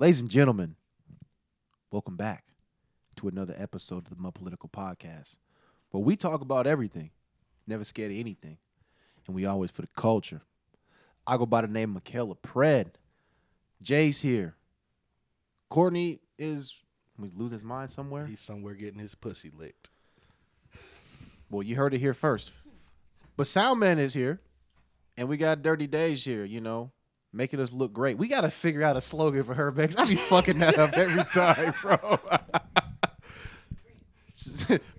Ladies and gentlemen, welcome back to another episode of the MudPolitical podcast, where we talk about everything, never scared of anything, and we always for the culture. I go by the name Michaela Pred. Jay's here. Courtney is, we lose his mind somewhere? He's somewhere getting his pussy licked. Well, you heard it here first. But Soundman is here, and we got Dirty Days here, making us look great. We got to figure out a slogan for her, man, 'cause I be fucking that up every time, bro.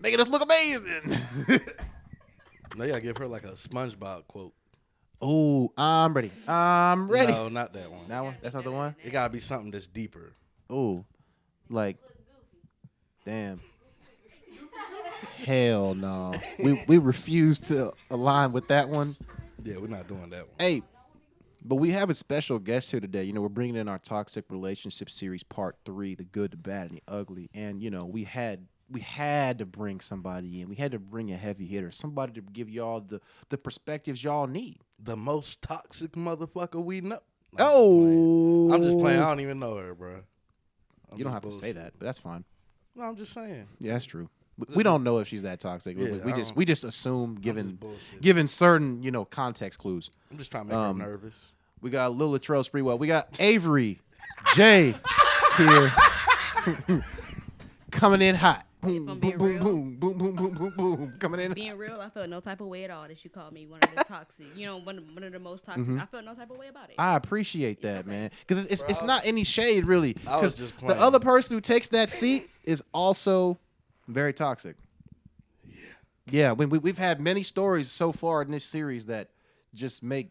Making us look amazing. Now you got to give her like a SpongeBob quote. Oh, I'm ready. I'm ready. No, not that one. That one? That's not the one? It got to be something that's deeper. Oh, like, damn. Hell no. We refuse to align with that one. Yeah, we're not doing that one. Hey, but we have a special guest here today. We're bringing in our Toxic Relationship Series Part 3, the good, the bad, and the ugly. And, we had to bring somebody in. We had to bring a heavy hitter, somebody to give y'all the perspectives y'all need. The most toxic motherfucker we know. I'm just playing. I don't even know her, bro. You don't have to say that, but that's fine. No, I'm just saying. Yeah, that's true. We don't know if she's that toxic. Yeah, we just assume given certain context clues. I'm just trying to make her nervous. We got Lil Latrell Sprewell. We got Avery Jay here coming in hot. Boom, boom, boom, boom, boom, boom, boom, boom, boom, coming in. Being real, I felt no type of way at all that you called me one of the toxic. One of the most toxic. I felt no type of way about it. I appreciate that, okay, man, because it's not any shade really. Because the other person who takes that seat is also very toxic. Yeah. We've had many stories so far in this series that just make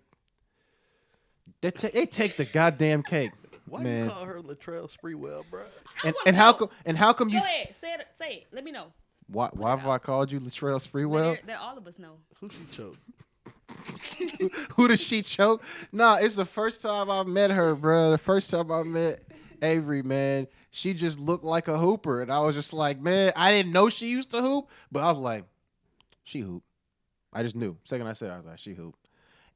they take the goddamn cake. Why man. You call her Latrell Sprewell, bro? And how come you? Go ahead, say it. Let me know. Why have I called you Latrell Sprewell? That all of us know. Who she choked? Who does she choke? Nah, it's the first time I met her, bro. The first time I met Avery, man, she just looked like a hooper, and I was just like, man, I didn't know she used to hoop, but I was like, she hoop. I just knew. Second I said it, I was like, she hoop.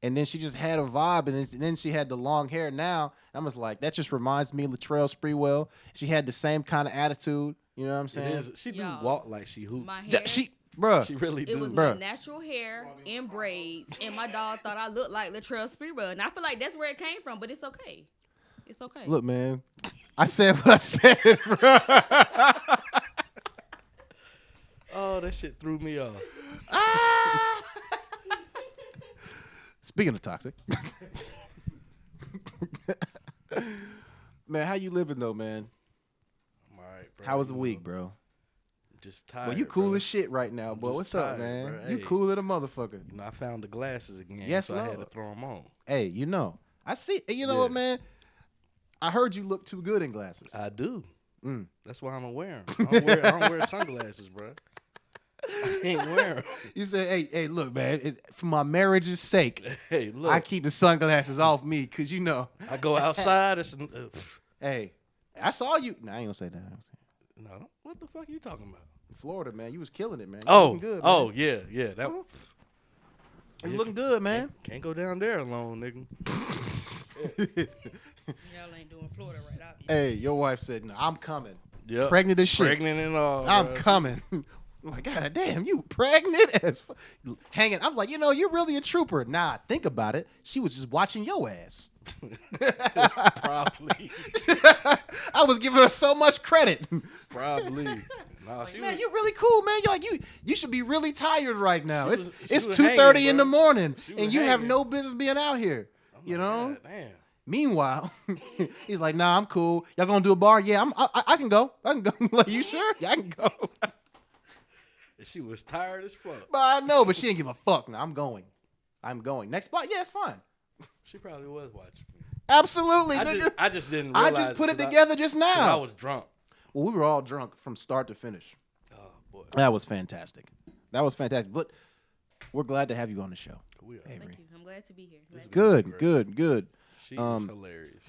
And then she just had a vibe, and then she had the long hair. Now I was like, that just reminds me of Latrell Sprewell. She had the same kind of attitude. You know what I'm saying? She do walk like she hoop. My hair, she really do. It was my natural hair in braids, and my dog thought I looked like Latrell Sprewell, and I feel like that's where it came from. But it's okay. It's okay. Look, man, I said what I said, bro. Oh, that shit threw me off. Speaking of toxic, man, how you living though, man? I'm all right, bro. How was the week, bro? Just tired. Well, you cool bro. as shit right now, boy. What's tired, up, man? Bro. You hey, cool as a motherfucker. I found the glasses again. Yes, so Lord. I had to throw them on. Hey, I see. You know what, man? I heard you look too good in glasses. I do. Mm. That's why I'm wearing. I don't wear sunglasses, bro. I ain't wearing. You say, hey, look, man. For my marriage's sake, Hey, look. I keep the sunglasses off me because I go outside. Hey, I saw you. No, I ain't gonna say that. No, what the fuck are you talking about? In Florida, man, you was killing it, man. Looking good, man. Yeah. That. You looking good, man. Can't go down there alone, nigga. Y'all ain't doing Florida right, obviously. Hey, your wife said, no, I'm coming. Yeah. Pregnant as shit. Pregnant and all. I'm bro. coming. I'm like, God damn, you pregnant as hanging. I'm like, you're really a trooper. Nah, think about it. She was just watching your ass. Probably. I was giving her so much credit. Probably. Nah, Like, man, you're really cool, man. You're like you should be really tired right now. It's was 2:30 in the morning, was and you have hanging. no business being out here. You know. God, damn. Meanwhile, he's like, nah, I'm cool. Y'all gonna do a bar? Yeah, I can go. I can go. Like, you sure? Yeah, I can go. And she was tired as fuck. But I know, but she didn't give a fuck. No, I'm going. Next spot? Yeah, it's fine. She probably was watching me. Absolutely, nigga. I just didn't I realize just put it together just now. I was drunk. Well, we were all drunk from start to finish. Oh, boy. That was fantastic. But we're glad to have you on the show. We are. Avery. Thank you. I'm glad to be here. Good. She is hilarious.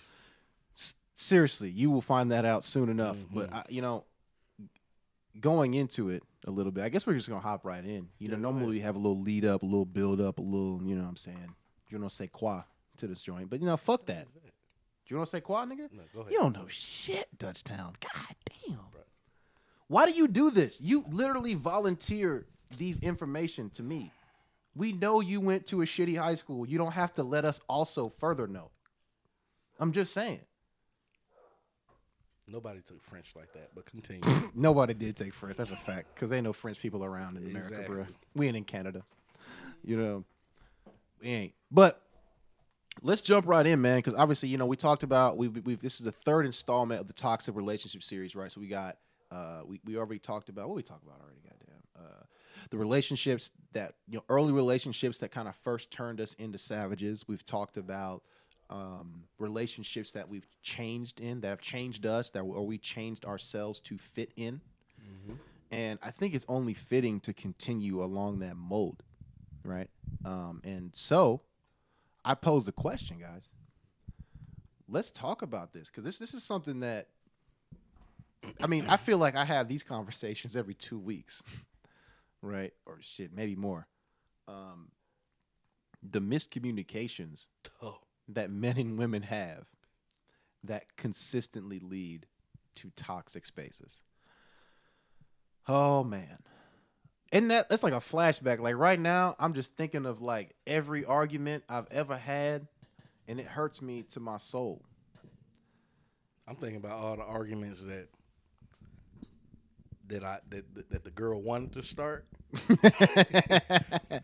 Seriously, you will find that out soon enough. Mm-hmm. But going into it a little bit, I guess we're just gonna hop right in. Normally we have a little lead up, a little build up, a little, what I'm saying, je ne sais quoi to this joint. But fuck that. Do you want to say quad, nigga? No, go ahead. You don't know shit, Dutchtown. God damn. Bro. Why do you do this? You literally volunteer these information to me. We know you went to a shitty high school. You don't have to let us also further know. I'm just saying. Nobody took French like that, but continue. Nobody did take French. That's a fact. Because ain't no French people around in America, Exactly. bro. We ain't in Canada. You know, we ain't. But let's jump right in, man. Because obviously, you know, we talked about we've this is the third installment of the toxic relationship series, right? So we got we already talked about what we talked about already. Goddamn, the relationships that early relationships that kind of first turned us into savages. We've talked about relationships that we've changed in, that have changed us, or we changed ourselves to fit in. Mm-hmm. And I think it's only fitting to continue along that mold, right? And so I pose a question, guys. Let's talk about this, because this is something that, I mean, I feel like I have these conversations every 2 weeks, right? Or shit, maybe more. The miscommunications that men and women have that consistently lead to toxic spaces. Oh, man. And that's like a flashback. Like right now, I'm just thinking of like every argument I've ever had, and it hurts me to my soul. I'm thinking about all the arguments that the girl wanted to start,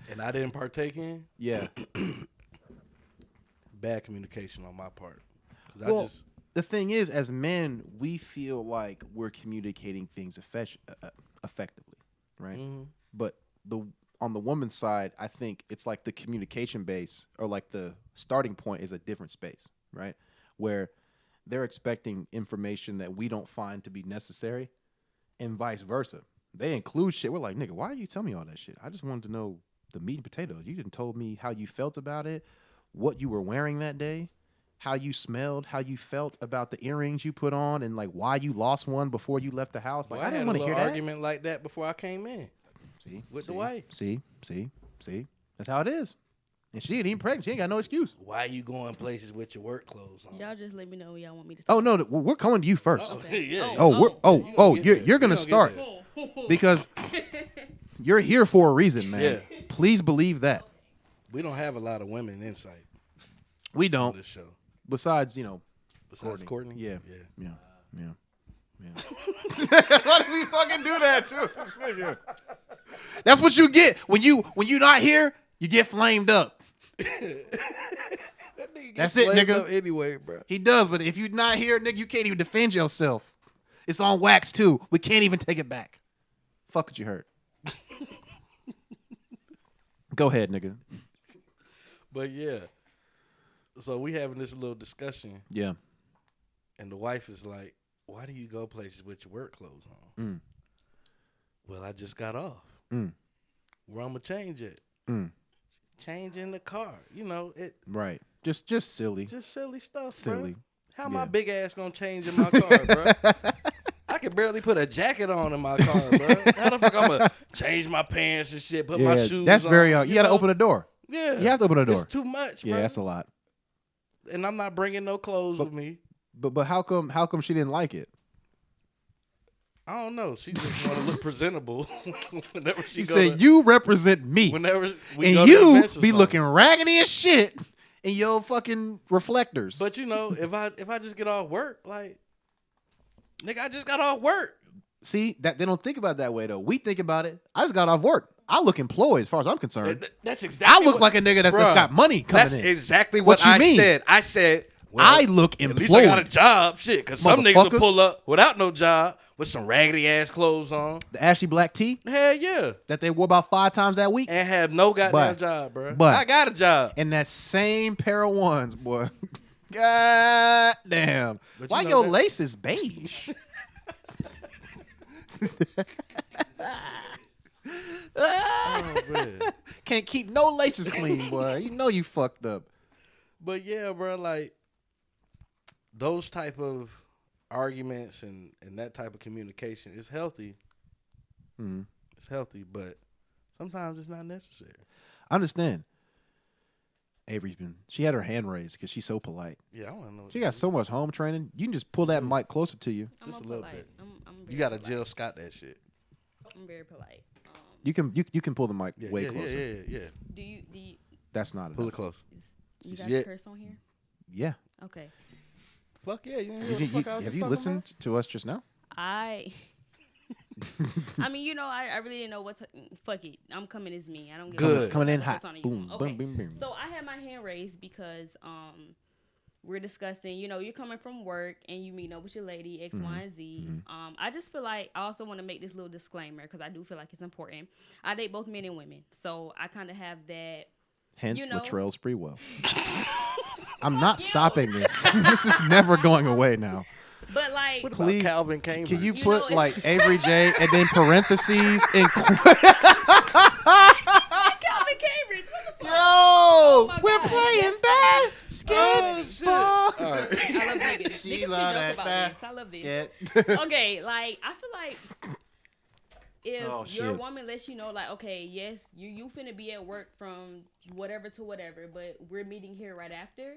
and I didn't partake in. Yeah. Bad communication on my part. Well, the thing is, as men, we feel like we're communicating things effectively, right? Mm-hmm. But on the woman's side, I think it's like the communication base, or like the starting point is a different space, right? Where they're expecting information that we don't find to be necessary, and vice versa. They include shit. We're like, nigga, why are you telling me all that shit? I just wanted to know the meat and potatoes. You didn't told me how you felt about it, what you were wearing that day, how you smelled, how you felt about the earrings you put on, and like why you lost one before you left the house. Like, I didn't want to hear that. Argument like that before I came in. With the wife. See. That's how it is. And she ain't even pregnant. She ain't got no excuse. Why you going places with your work clothes on? Y'all just let me know when y'all want me to Oh start. no, we're coming to you first. Oh, okay. Yeah. You're gonna start because you're here for a reason, man. Yeah. Please believe that. We don't have a lot of women insight. We don't. On this show. Besides Courtney. Yeah. Why did we fucking do that to this nigga? That's what you get when you not here. You get flamed up. That's it, nigga. Anyway, bro. He does, but if you're not here, nigga, you can't even defend yourself. It's on wax too. We can't even take it back. Fuck what you heard. Go ahead, nigga. But yeah, so we having this little discussion. Yeah. And the wife is like, "Why do you go places with your work clothes on?" Mm. Well, I just got off. Mm. Where I'm gonna change it? Mm. Change in the car. You know it. Right. Just silly. Just silly stuff. Silly. Bro. How my big ass gonna change in my car, bro? I can barely put a jacket on in my car, bro. How the fuck I'm gonna change my pants and shit? Put my shoes. That's on, very. You gotta open the door. Yeah. You have to open the door. It's too much. Yeah, bro. that's a lot. And I'm not bringing no clothes with me. But how come she didn't like it? I don't know. She just want to look presentable whenever she said, "You represent me." Whenever we and you be looking raggedy as shit in your fucking reflectors. But you know, if I just get off work, like, nigga, I just got off work. See that they don't think about it that way though. We think about it. I just got off work. I look employed as far as I'm concerned. That's exactly. I look like a nigga that's got money coming in. That's exactly what I mean? said. I said, well, I look employed. At least I got a job, shit. Because some niggas will pull up without no job with some raggedy ass clothes on. The ashy black tee? Hell yeah. That they wore about 5 times that week? And have no goddamn job, bro. But I got a job. And that same pair of ones, boy. God damn. Why your lace is beige? Oh, man. Can't keep no laces clean, boy. You know you fucked up. But yeah, bro, like those type of arguments and that type of communication is healthy. Mm-hmm. It's healthy, but sometimes it's not necessary. I understand. She had her hand raised because she's so polite. Yeah, I want to know. She got so much home training. You can just pull that mic closer to you. I'm Just a a little polite. bit. I'm You very got to polite. Jill Scott that shit. I'm very polite. You can pull the mic way closer. Yeah. Do you That's not Pull enough. it close. you guys Yeah. curse on here? Yeah. Okay. Fuck yeah. You ain't hear Have what the you, fuck I was have just you talking listened to us just now? I mean, you know, I really didn't know what to. Fuck it. I'm coming as me. I don't give a Good. fuck Coming in what hot. persona you Boom, want. boom, Okay. boom, boom. So I had my hand raised because we're discussing, you know, you're coming from work and you meet up with your lady, X, Y, and Z. I just feel like I also want to make this little disclaimer because I do feel like it's important. I date both men and women. So I kind of have that. Hence You know- Latrell Sprewell. I'm not stopping this. This is never going away now. But like, What Please, about Calvin Cambridge? Can you You put know, like Avery Jay and then parentheses and Calvin Cambridge, what the fuck? yo, my we're God. playing Yes, basketball. All right. I love niggas. She Niggas can love joke that about back. this. I love this. Yeah. Okay, like I feel like if Oh, your shit. woman lets you know, like, okay, yes, you finna be at work from whatever to whatever, but we're meeting here right after.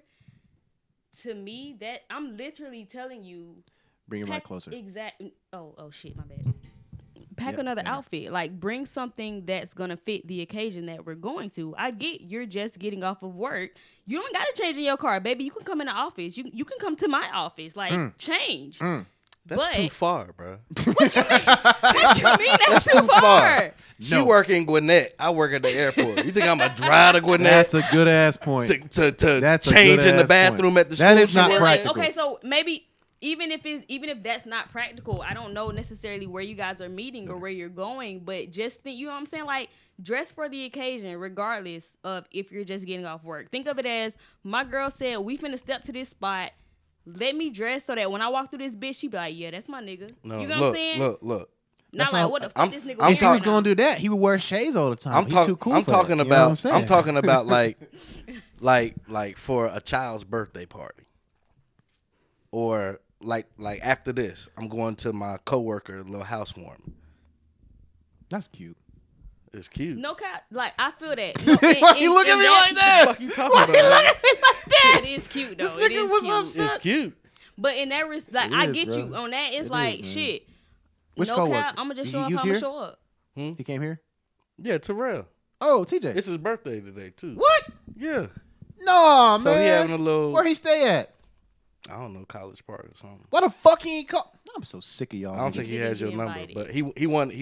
To me, that I'm literally telling you, Bring your mic closer. Oh shit, my bad. Pack Yep, another better. outfit. Like, bring something that's gonna fit the occasion that we're going to. I get you're just getting off of work. You don't gotta change in your car, baby. You can come in the office. You can come to my office. Like, change. That's But- too far, bro. What you mean that's too far? She work in Gwinnett. I work at the airport. You think I'm a drive to Gwinnett That's a good ass point. to That's a change good in the ass bathroom point. at the That school? is not she work at? practical. Okay, so maybe even if that's not practical, I don't know necessarily where you guys are meeting or where you're going, but just think, you know what I'm saying? Like, dress for the occasion, regardless of if you're just getting off work. Think of it as, my girl said, we finna step to this spot. Let me dress so that when I walk through this bitch, she be like, yeah, that's my nigga. No, you know look, what I'm saying? look. Not That's like, not- what the fuck I'm- this nigga If wearing he was now? gonna do that, he would wear shades all the time. I'm He's too cool I'm for talking that. You know what about. I'm saying? I'm talking about like for a child's birthday party, or like after this, I'm going to my coworker little housewarming. That's cute. It's cute. No cap, like, I feel that. Why you look at me like that? What the fuck you talking about? It is cute though. This It nigga is was cute. upset. It's cute. But in that like, It I is, get bro. you on that. It's It like, is, man. shit. Which No coworker? cap, I'm gonna just show He up. was I'm gonna here? show up. He came here. Yeah, Terrell. Oh, TJ. It's his birthday today too. What? Yeah. No, So man. he having a little. Where he stay at? I don't know, college party or something. Why the fuck he ain't call? I'm so sick of y'all. I don't niggas. think he didn't has your get number, invited. but he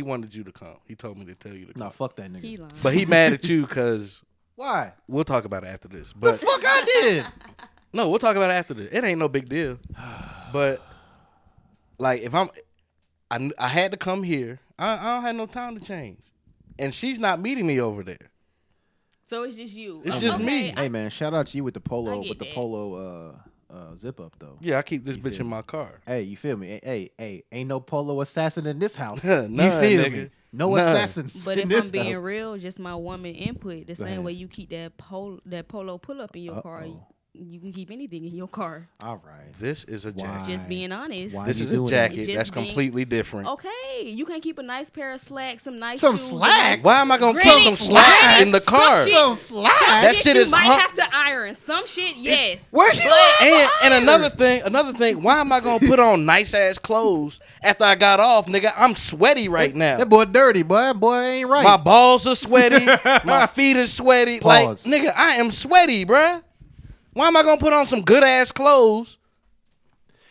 wanted you to come. He told me to tell you to come. Nah, fuck that nigga. He lying. But he mad at you because Why? we'll talk about it after this. The But fuck I did. no, we'll talk about it after this. It ain't no big deal. But like, if I had to come here. I don't have no time to change, and she's not meeting me over there. So it's just you. It's just me. Hey man, shout out to you with the I polo get that. zip up though. Yeah, I keep this You bitch feel in me? my car. Hey, you feel me? Hey, ain't no polo assassin in this house. None, you feel nigga. me? No None. assassins But in if this I'm being house. real, just my woman input, the same ahead. way you keep that polo pull up in your car, Uh-oh. you can keep anything in your car. All right. This is a jacket. Why? Just being honest. Why This you is a doing jacket that? that's Just being- completely different. Okay, you can keep a nice pair of slacks, some nice Some shoes, slacks? Why am I gonna put Granny, some slacks in the some car? shit- Some slack. That shit you is might hung- have to iron some shit. Yes. Where you at? And another thing, why am I gonna put on nice ass clothes after I got off, nigga? I'm sweaty right now. That boy dirty, boy. Boy ain't right. My balls are sweaty. My feet are sweaty. Pause. Like, nigga, I am sweaty, bruh. Why am I gonna put on some good ass clothes,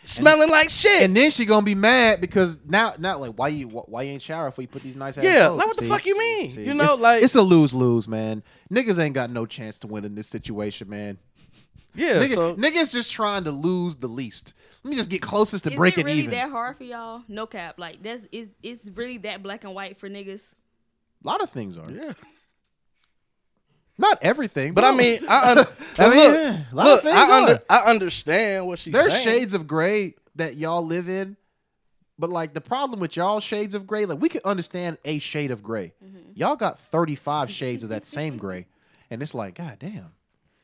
smelling like shit? And then she gonna be mad because now like why you ain't shower before you put these nice ass Yeah, clothes? like what the fuck you mean? See, You know, it's, like- it's a lose-lose, man. Niggas ain't got no chance to win in this situation, man. yeah, Niggas just trying to lose the least. Let me just get closest to Is breaking it really even. that hard for y'all? No cap. Like it's really that black and white for niggas. A lot of things are. yeah. Not everything, But I mean, I mean, yeah, a lot of things are. I understand what she's There's saying. shades of gray that y'all live in, but like the problem with y'all shades of gray, like we can understand a shade of gray. Y'all got 35 shades of that same gray, and it's like, god damn.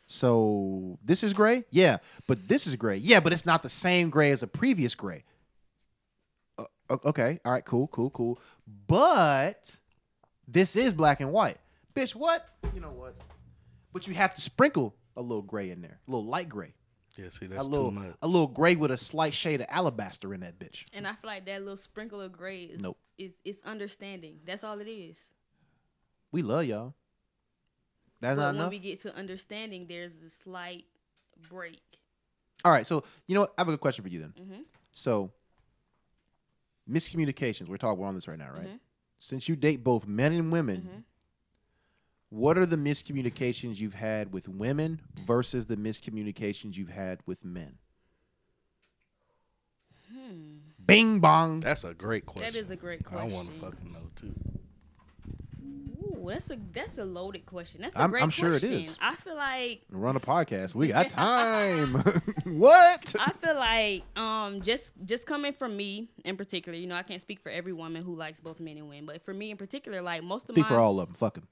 So this is gray, yeah, but this is gray, yeah, but it's not the same gray as a previous gray. Okay, all right, cool. But this is black and white, bitch. What? You know what? But you have to sprinkle a little gray in there, a little light gray. Yeah, see, that's too much. A little gray with a slight shade of alabaster in that bitch. And I feel like that little sprinkle of gray is understanding. That's all it is. We love y'all. That's but not when enough. we get to understanding, there's a slight break. All right, so you know what? I have a good question for you then. Mm-hmm. So, miscommunications. We're on this right now, right? Mm-hmm. Since you date both men and women, Mm-hmm. what are the miscommunications you've had with women versus the miscommunications you've had with men? Bing bong. That's a great question. That is a great question. I want to fucking know too. Ooh, that's a loaded question. That's a great I'm question. sure it is. I feel like Run a podcast. We got time. What? I feel like just coming from me in particular, you know, I can't speak for every woman who likes both men and women, but for me in particular, like most of Speak for all of them. Fuck them.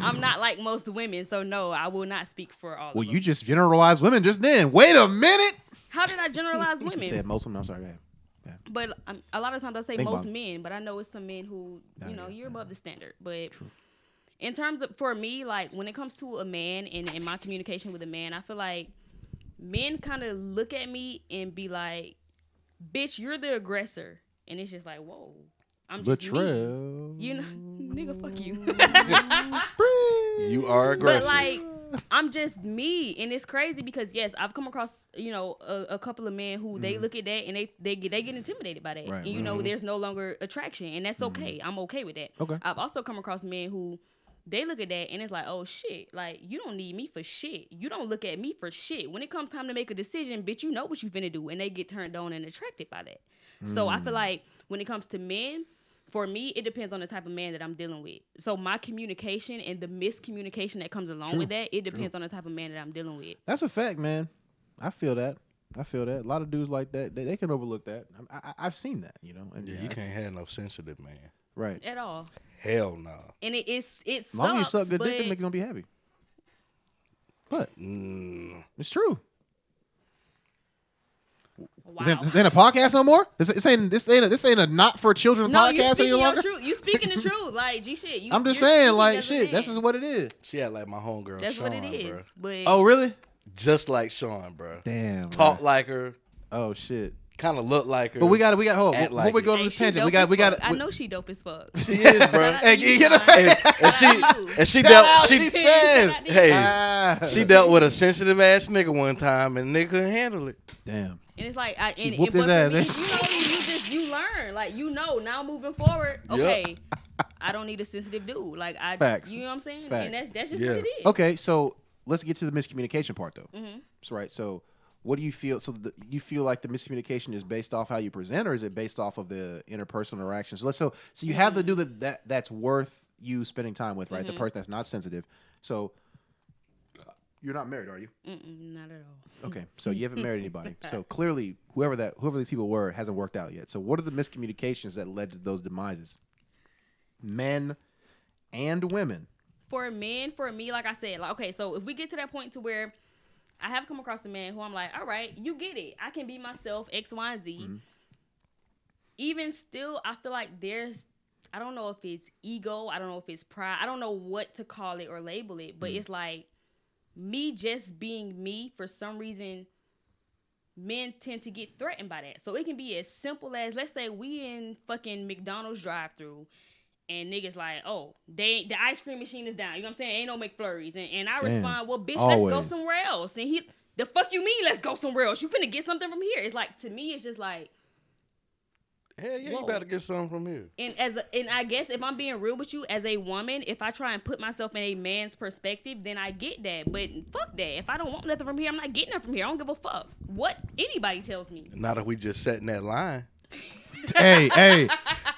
I'm not like most women, so no, I will not speak for all of them. Well, you just generalized women just then. Wait a minute. How did I generalize You women? said most of them. I'm sorry. Go ahead. But a lot of times I say Bing most bong. men, but I know it's some men who, you know, yeah, you're above the standard. But in terms of, for me, like when it comes to a man and in my communication with a man, I feel like men kind of look at me and be like, bitch, you're the aggressor. And it's just like, whoa, I'm just Latrell. me. You know, nigga, fuck you. You are aggressive. But like, I'm just me, and it's crazy because yes, I've come across a couple of men who they look at that and they get intimidated by that, Right. and you know there's no longer attraction, and that's okay. I'm okay with that. Okay. I've also come across men who they look at that and it's like, oh shit, like you don't need me for shit. You don't look at me for shit. When it comes time to make a decision, bitch, you know what you finna do, and they get turned on and attracted by that. So I feel like when it comes to men, for me, it depends on the type of man that I'm dealing with. So my communication and the miscommunication that comes along with that, it depends on the type of man that I'm dealing with. That's a fact, man. I feel that. A lot of dudes like that, they can overlook that. I've seen that, you know. And yeah, you can't have no sensitive man. Right. At all. Hell no. And it sucks, As long as you suck good but dick, them niggas gonna be happy. But it's true. wow. This ain't a podcast no more. This ain't a not for children No, you podcast any speaking your longer. truth. You speaking the truth. Like, G shit. I'm just you're saying, speaking like as a shit. man. This is what it is. She act like my homegirl That's Sean, what it is. bro. But Oh really? Just like Sean, bro. Damn. Talk man. like her, Oh shit. kind of look like her. But we got hold. Act Before like we go it. to hey, this she tangent, dope we as got. fuck. I know she dope as fuck. She is, bro. Shout out Hey, to you, get her- Sean. and she Shout out to you. and she Shout dealt out, she she said. hey Ah. she dealt with a sensitive ass nigga one time and nigga couldn't handle it. Damn. And it's like, She whooped his but for ass. me, you learn, like now moving forward. Okay, I don't need a sensitive dude. Like Facts. You know what I'm saying? Facts. And that's just Yeah. what it is. Okay, so let's get to the miscommunication part though. Mm-hmm. So, right. So, what do you feel? So, you feel like the miscommunication is based off how you present, or is it based off of the interpersonal interactions? So you have the dude that's worth you spending time with, right? The person that's not sensitive. So, you're not married, are you? Not at all. Okay, so you haven't married anybody. So clearly, whoever these people were hasn't worked out yet. So, what are the miscommunications that led to those demises? Men and women. For men, for me, like I said, like okay, so if we get to that point to where I have come across a man who I'm like, all right, you get it. I can be myself, X, Y, and Z. Mm-hmm. Even still, I feel like I don't know if it's ego. I don't know if it's pride. I don't know what to call it or label it. But it's like me just being me, for some reason, men tend to get threatened by that. So it can be as simple as, let's say we in fucking McDonald's drive-thru. And niggas like, oh, the ice cream machine is down. You know what I'm saying? Ain't no McFlurries. And I respond, well, bitch, always. let's go somewhere else. And the fuck you mean, let's go somewhere else? You finna get something from here. It's like, to me, it's just like, Hell yeah, whoa. you better get something from here. And I guess if I'm being real with you, as a woman, if I try and put myself in a man's perspective, then I get that. But fuck that. If I don't want nothing from here, I'm not getting nothing from here. I don't give a fuck what anybody tells me. Not if we just sat in that line. Hey.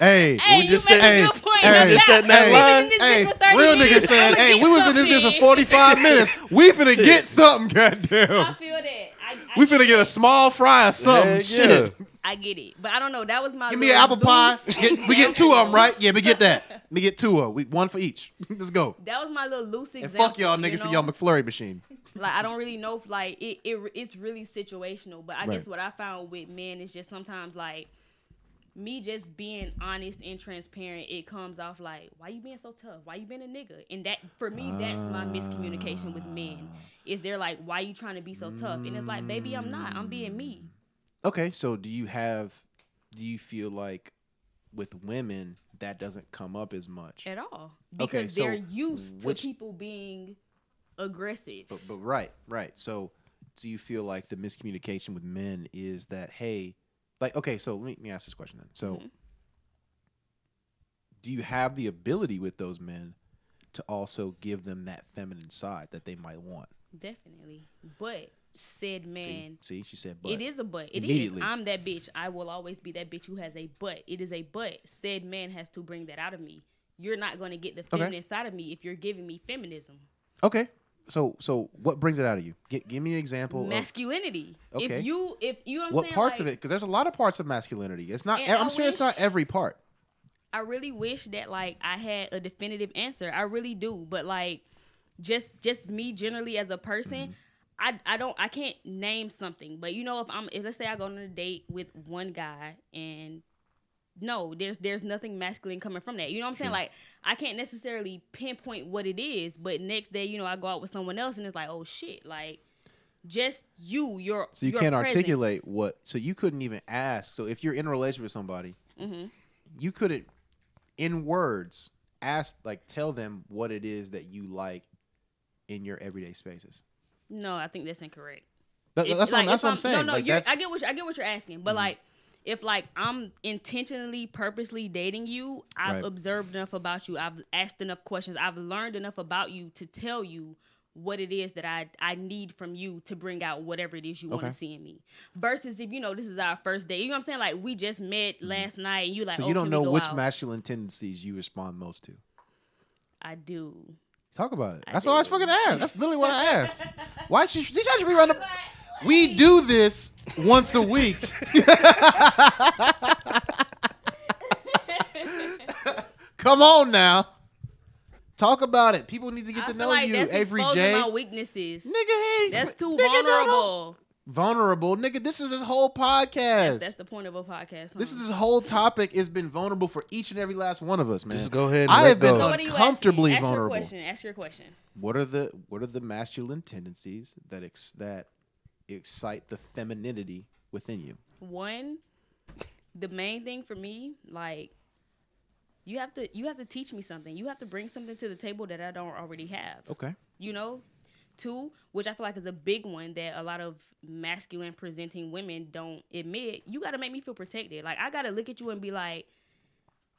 Hey, We just you make said- a good point. hey, No just doubt. said that We've line. been in this bitch for 30 Real nigga minutes. said, I'ma hey, get we was in this bitch for something. 45 minutes. We finna get something, I goddamn. feel that. We finna get a small fry or something. Hell yeah. Shit. I get it. But I don't know. That was my Give me an apple pie. We get two of them, right? Yeah, we get that. We get two of them. One for each. Let's go. That was my little loose And example. fuck y'all niggas you for know? y'all McFlurry machine. Like, I don't really know if, like, it's really situational. But I Right. guess what I found with men is just sometimes, like, me just being honest and transparent, it comes off like, why you being so tough? Why you being a nigga? And that, for me, that's my miscommunication with men. Is they're like, why you trying to be so tough? And it's like, baby, I'm not. I'm being me. Okay, so do you feel like with women that doesn't come up as much at all? Because so they're used to people being aggressive. But right. So do you feel like the miscommunication with men is that, hey, like, okay, so let me ask this question then. So do you have the ability with those men to also give them that feminine side that they might want? Definitely. But said man. See, she said but. It is a but. It is. I'm that bitch. I will always be that bitch who has a but. It is a but. Said man has to bring that out of me. You're not going to get the feminine side of me if you're giving me feminism. Okay. So what brings it out of you? Give me an example. Masculinity. Okay. If you know what I'm what saying, parts like, of it? Because there's a lot of parts of masculinity. It's not. I'm sure it's not every part. I really wish that like I had a definitive answer. I really do. But like, just me generally as a person, I can't name something. But you know, if let's say I go on a date with one guy and no, there's nothing masculine coming from that. You know what I'm saying? Like, I can't necessarily pinpoint what it is, but next day, you know, I go out with someone else and it's like, oh shit, like just your so you your can't presence. articulate what. So you couldn't even ask. So if you're in a relationship with somebody, you couldn't in words ask, like, tell them what it is that you like in your everyday spaces. No, I think that's incorrect. That's what I'm saying. No, like, I get what you're asking, but like, if like I'm intentionally, purposely dating you, I've observed enough about you, I've asked enough questions, I've learned enough about you to tell you what it is that I need from you to bring out whatever it is you want to see in me. Versus if, you know, this is our first date, you know what I'm saying? Like, we just met last night and you like, so you don't know which masculine tendencies you respond most to. I do. Talk about it. That's what I was fucking asked. That's literally what I asked. Why she should be running? We do this once a week. Come on now. Talk about it. People need to get to know like you, that's Avery Jay. My weaknesses. Nigga, hey, that's too vulnerable. Vulnerable, nigga. This is his whole podcast. That's the point of a podcast. Huh? This is his whole topic. Has been vulnerable for each and every last one of us, man. Just go ahead. And I have been go. uncomfortably vulnerable. Ask your question. What are the masculine tendencies that excite the femininity within you? One, the main thing for me, like, you have to teach me something. You have to bring something to the table that I don't already have. Okay. You know? Two, which I feel like is a big one that a lot of masculine presenting women don't admit, you got to make me feel protected. Like, I got to look at you and be like,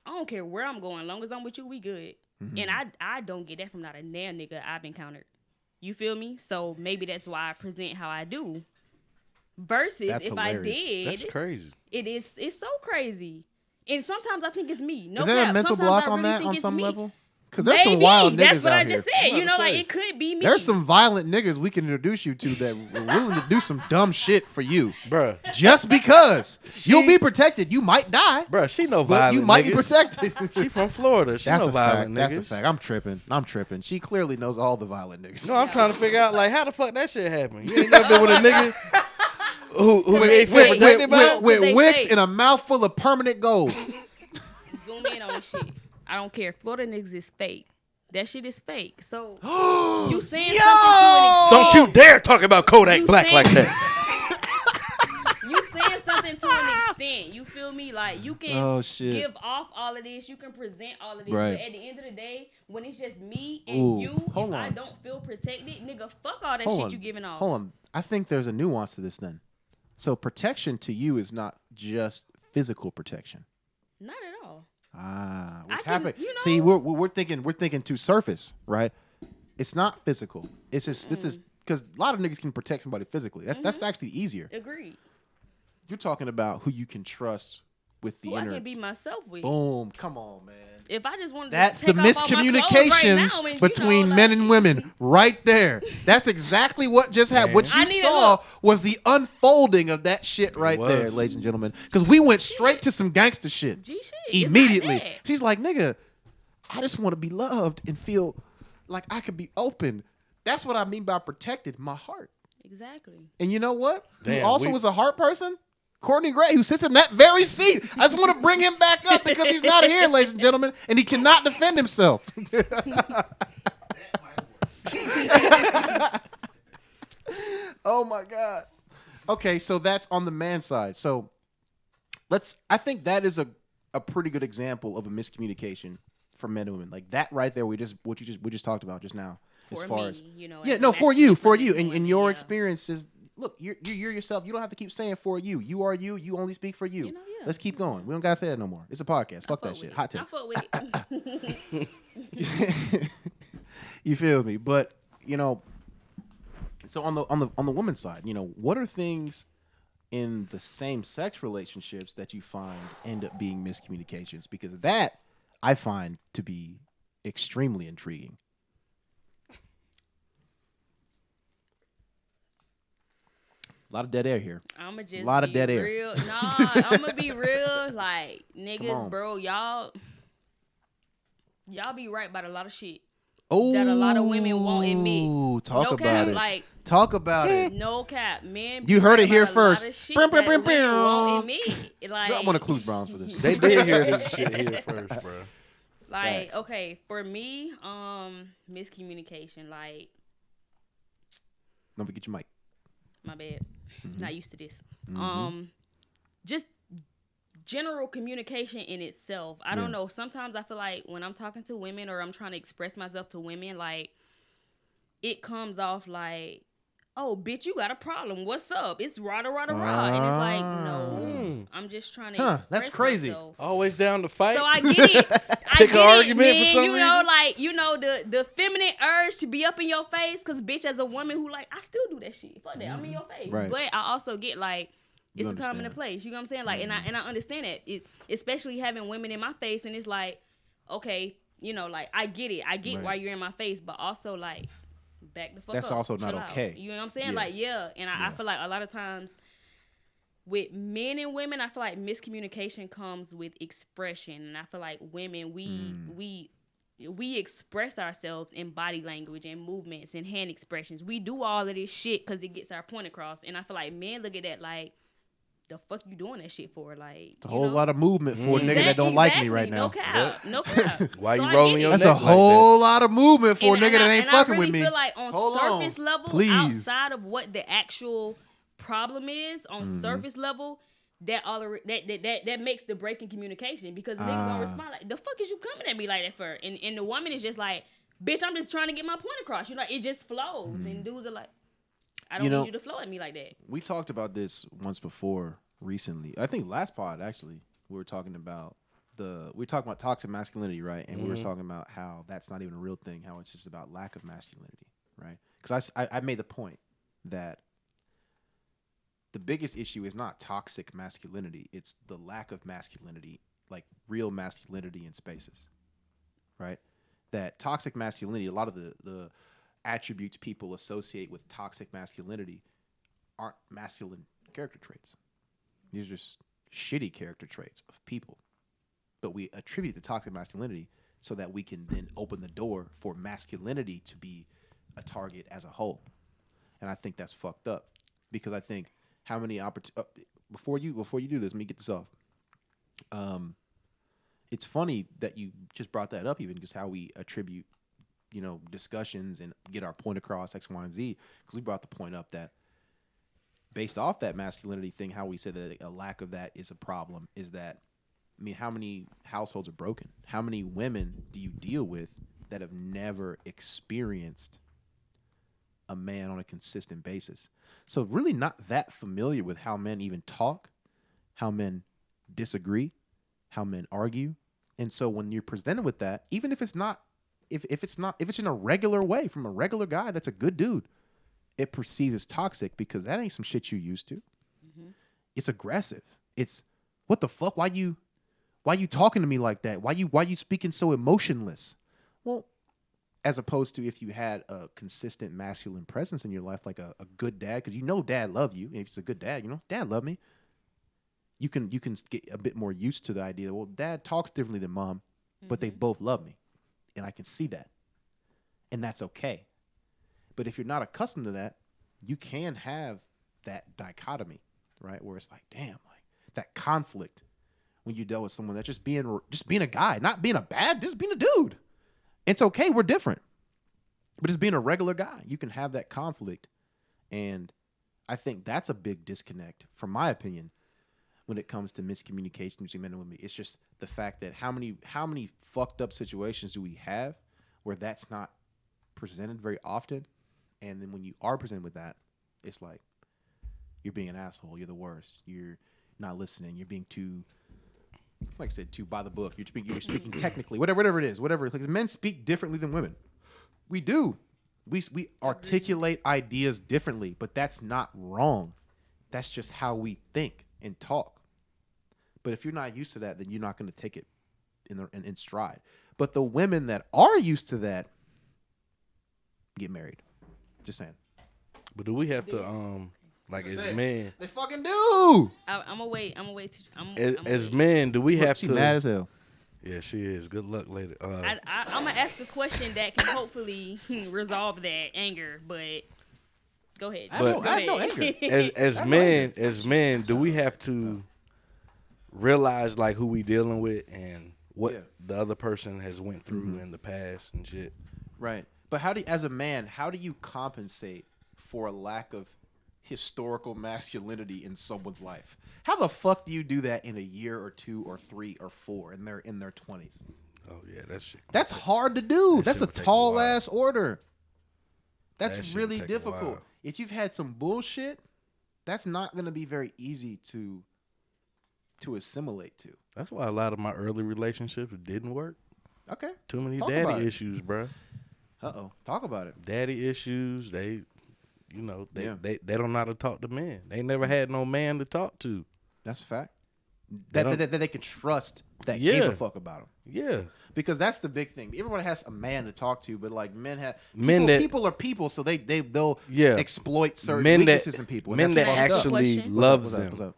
I don't care where I'm going. As long as I'm with you, we good. Mm-hmm. And I don't get that from not a damn nigga I've encountered. You feel me? So maybe that's why I present how I do. Versus that's if hilarious. I did. That's crazy. It's so crazy. And sometimes I think it's me. No is there cap. a mental Sometimes block on really that on some me. level? Because there's some wild niggas That's what out I just here. said. You know, like, it could be me. There's some violent niggas we can introduce you to that are willing to do some dumb shit for you. Bruh. Just because. You'll be protected. You might die. Bruh, she no violent you might niggas. be protected. She from Florida. She no violent niggas. That's a fact. I'm tripping. She clearly knows all the violent niggas. No, I'm trying to figure out, like, how the fuck that shit happened. You ain't never been with a nigga who ain't feel protected by it? With wicks and a mouthful of permanent gold. Zoom in on this shit. I don't care. Florida niggas is fake. That shit is fake. So you saying something to an extent. Don't you dare talk about Kodak Black like that. You saying something to an extent. You feel me? Like, you can give off all of this. You can present all of this. Right. But at the end of the day, when it's just me and I don't feel protected, nigga, fuck all that shit you giving off. Hold on. I think there's a nuance to this then. So protection to you is not just physical protection. Not at all. What's happening? You know, see, we're thinking too surface, right? It's not physical. It's just this is because a lot of niggas can protect somebody physically. That's actually easier. Agreed. You're talking about who you can trust with the innards. I can be myself with. Boom! Come on, man. If I just wanted that's to take the off all my miscommunications right now between men and women right there. That's exactly what just happened. What you saw was the unfolding of that shit right there, ladies and gentlemen. Because we went straight to some gangster shit. G shit. Immediately. She's like, nigga, I just want to be loved and feel like I could be open. That's what I mean by protected, my heart. Exactly. And you know what? Who also was a heart person? Courtney Gray, who sits in that very seat. I just want to bring him back up because he's not here, ladies and gentlemen, and he cannot defend himself. Oh my God. Okay, so that's on the man side. So I think that is a pretty good example of a miscommunication for men and women. Like that right there, we just talked about just now. For as far me, as you know, yeah, no, for you, and and your experiences. Look, you're yourself. You don't have to keep saying for you. You are you. You only speak for you. You know, yeah. Let's keep going. We don't gotta say that no more. It's a podcast. Fuck that shit. Hot takes. I fuck with it. You feel me? But so on the woman's side, what are things in the same sex relationships that you find end up being miscommunications? Because that I find to be extremely intriguing. A lot of dead air here. I'ma just a lot of dead real. air. Nah, I'ma be real. Like niggas, bro, y'all be right about a lot of shit. Oh, that a lot of women won't admit. Talk no about cap, it. Like, talk about it. No cap, man. You heard it here about a first. lot of shit that women won't admit. Like, Drop one of Clues Browns for this. They did hear this shit here first, bro. Like, Facts. okay, for me, miscommunication. Like, don't forget your mic. My bad. Mm-hmm. Not used to this. Just general communication in itself. I don't know. Sometimes I feel like when I'm talking to women or I'm trying to express myself to women, like it comes off like, "Oh, bitch, you got a problem. What's up? It's rah rah rah rah." And it's like, no, I'm just trying to express that's crazy. myself. Always down to fight. So I get it. Pick an argument man. for some you know, reason? like, the feminine urge to be up in your face, because bitch, as a woman who like, I still do that shit. Fuck that, I'm in your face. Right. But I also get like, it's You a time and a understand. place. You know what I'm saying? Like, and I understand that. Especially having women in my face, and it's like, okay, like I get it. I get Right. why you're in my face, but also like, back the fuck That's up. also not Chill out. okay. You know what I'm saying? Yeah. Like, yeah. And I feel like a lot of times with men and women, I feel like miscommunication comes with expression. And I feel like women, we express ourselves in body language and movements and hand expressions. We do all of this shit because it gets our point across. And I feel like men look at that like, the fuck you doing that shit for? Like, It's a whole lot of movement for a nigga that don't like me right now. No cap. No cap. Why So you I rolling get your it. That's neck a like whole lot of movement for a nigga that ain't I fucking really with me. feel like on Hold surface on. level, Please. outside of what the actual problem is, on surface level, that makes the break in communication, because niggas gonna respond like, the fuck is you coming at me like that for? And the woman is just like, bitch, I'm just trying to get my point across. It just flows. And dudes are like, I don't need you to flow at me like that. We talked about this once before recently. I think last pod actually, we were talking about toxic masculinity, right? And we were talking about how that's not even a real thing, how it's just about lack of masculinity, right? Because I made the point that the biggest issue is not toxic masculinity, it's the lack of masculinity, like real masculinity in spaces, right? That toxic masculinity, a lot of the attributes people associate with toxic masculinity aren't masculine character traits. These are just shitty character traits of people. But we attribute the toxic masculinity so that we can then open the door for masculinity to be a target as a whole. And I think that's fucked up, because I think how many before you do this, let me get this off. It's funny that you just brought that up, even just how we attribute, discussions and get our point across X, Y, and Z. Because we brought the point up that based off that masculinity thing, how we said that a lack of that is a problem, is that, I mean, how many households are broken? How many women do you deal with that have never experienced a man on a consistent basis? So really not that familiar with how men even talk, how men disagree, how men argue. And so when you're presented with that, even if it's not, if it's in a regular way from a regular guy that's a good dude, it perceives as toxic because that ain't some shit you used to. Mm-hmm. It's aggressive. It's, what the fuck? Why you talking to me like that? Why you speaking so emotionless? Well, as opposed to if you had a consistent masculine presence in your life, like a good dad, because dad love you. If it's a good dad, dad love me. You can get a bit more used to the idea that, well, dad talks differently than mom, but they both love me. And I can see that. And that's okay. But if you're not accustomed to that, you can have that dichotomy right? Where it's like, damn, like that conflict when you dealt with someone that's just being a guy, not being just being a dude. It's okay, we're different. But just being a regular guy, you can have that conflict. And I think that's a big disconnect, from my opinion, when it comes to miscommunication between men and women. It's just the fact that how many fucked up situations do we have where that's not presented very often? And then when you are presented with that, it's like, you're being an asshole. You're the worst. You're not listening. You're being too, like I said, too by the book. You're speaking technically, whatever it is, whatever. Like, men speak differently than women. We do. We articulate ideas differently, but that's not wrong. That's just how we think and talk. But if you're not used to that, then you're not going to take it in stride. But the women that are used to that get married. Just saying. But do we have to like as men? They fucking do. I'm gonna wait. As men, do we have She's to? mad as hell. Yeah, she is. Good luck later. I'm gonna ask a question that can hopefully resolve that anger. But go ahead. I have no anger. As men, do we have to realize like who we dealing with and what the other person has went through in the past and shit? Right. But as a man, how do you compensate for a lack of historical masculinity in someone's life? How the fuck do you do that in a year or 2 or 3 or 4 and they're in their 20s? Oh yeah, that's hard to do. That's a tall ass order. That's That really take a difficult. while. If you've had some bullshit, that's not going to be very easy to assimilate to. That's why a lot of my early relationships didn't work. Okay. Too many Talk about daddy it. issues, bro. Talk about it. Daddy issues. They don't know how to talk to men. They never had no man to talk to. That's a fact. That they can trust that gave a fuck about them. Yeah. Because that's the big thing. Everyone has a man to talk to, but like people are people, so they'll exploit certain weaknesses in people. Men that actually love them. What's up?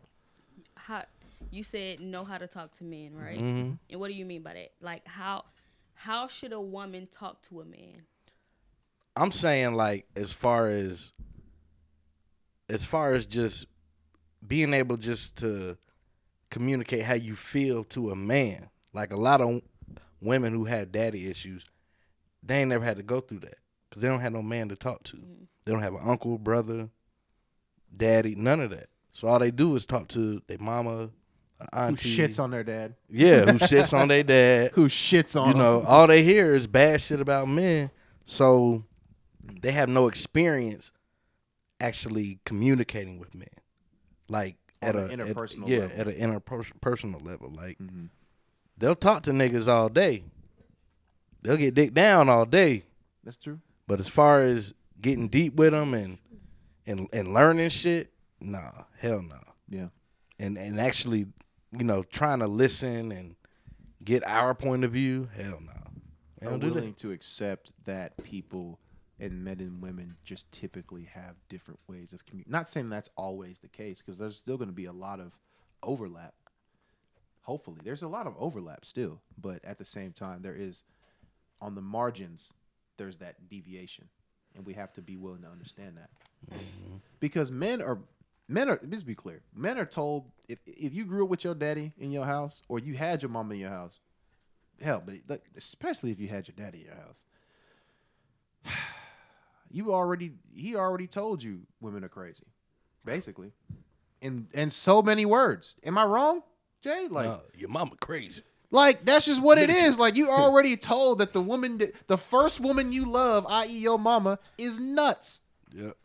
You said know how to talk to men, right? Mm-hmm. And what do you mean by that? Like how should a woman talk to a man? I'm saying like as far as just being able just to communicate how you feel to a man. Like a lot of women who have daddy issues, they ain't never had to go through that because they don't have no man to talk to. Mm-hmm. They don't have an uncle, brother, daddy, none of that. So all they do is talk to their mama, auntie. Who shits on their dad. Yeah, who shits on their dad. Who shits on them. All they hear is bad shit about men. So they have no experience actually communicating with men. Like at an interpersonal level. Like they'll talk to niggas all day. They'll get dick down all day. That's true. But as far as getting deep with them and learning shit, nah, hell no. Yeah. And actually, trying to listen and get our point of view, hell no. I'm willing to accept that people and men and women just typically have different ways of communicating. Not saying that's always the case, because there's still going to be a lot of overlap. Hopefully. There's a lot of overlap still, but at the same time, there is, on the margins, there's that deviation, and we have to be willing to understand that. Mm-hmm. Because men are, let's be clear, men are told, if you grew up with your daddy in your house, or you had your mama in your house, hell, but especially if you had your daddy in your house, he already told you women are crazy, basically, in so many words. Am I wrong, Jay? Like, no, your mama crazy. Like, that's just what it is. Like, you already told that the first woman you love, i.e. your mama, is nuts. Yep.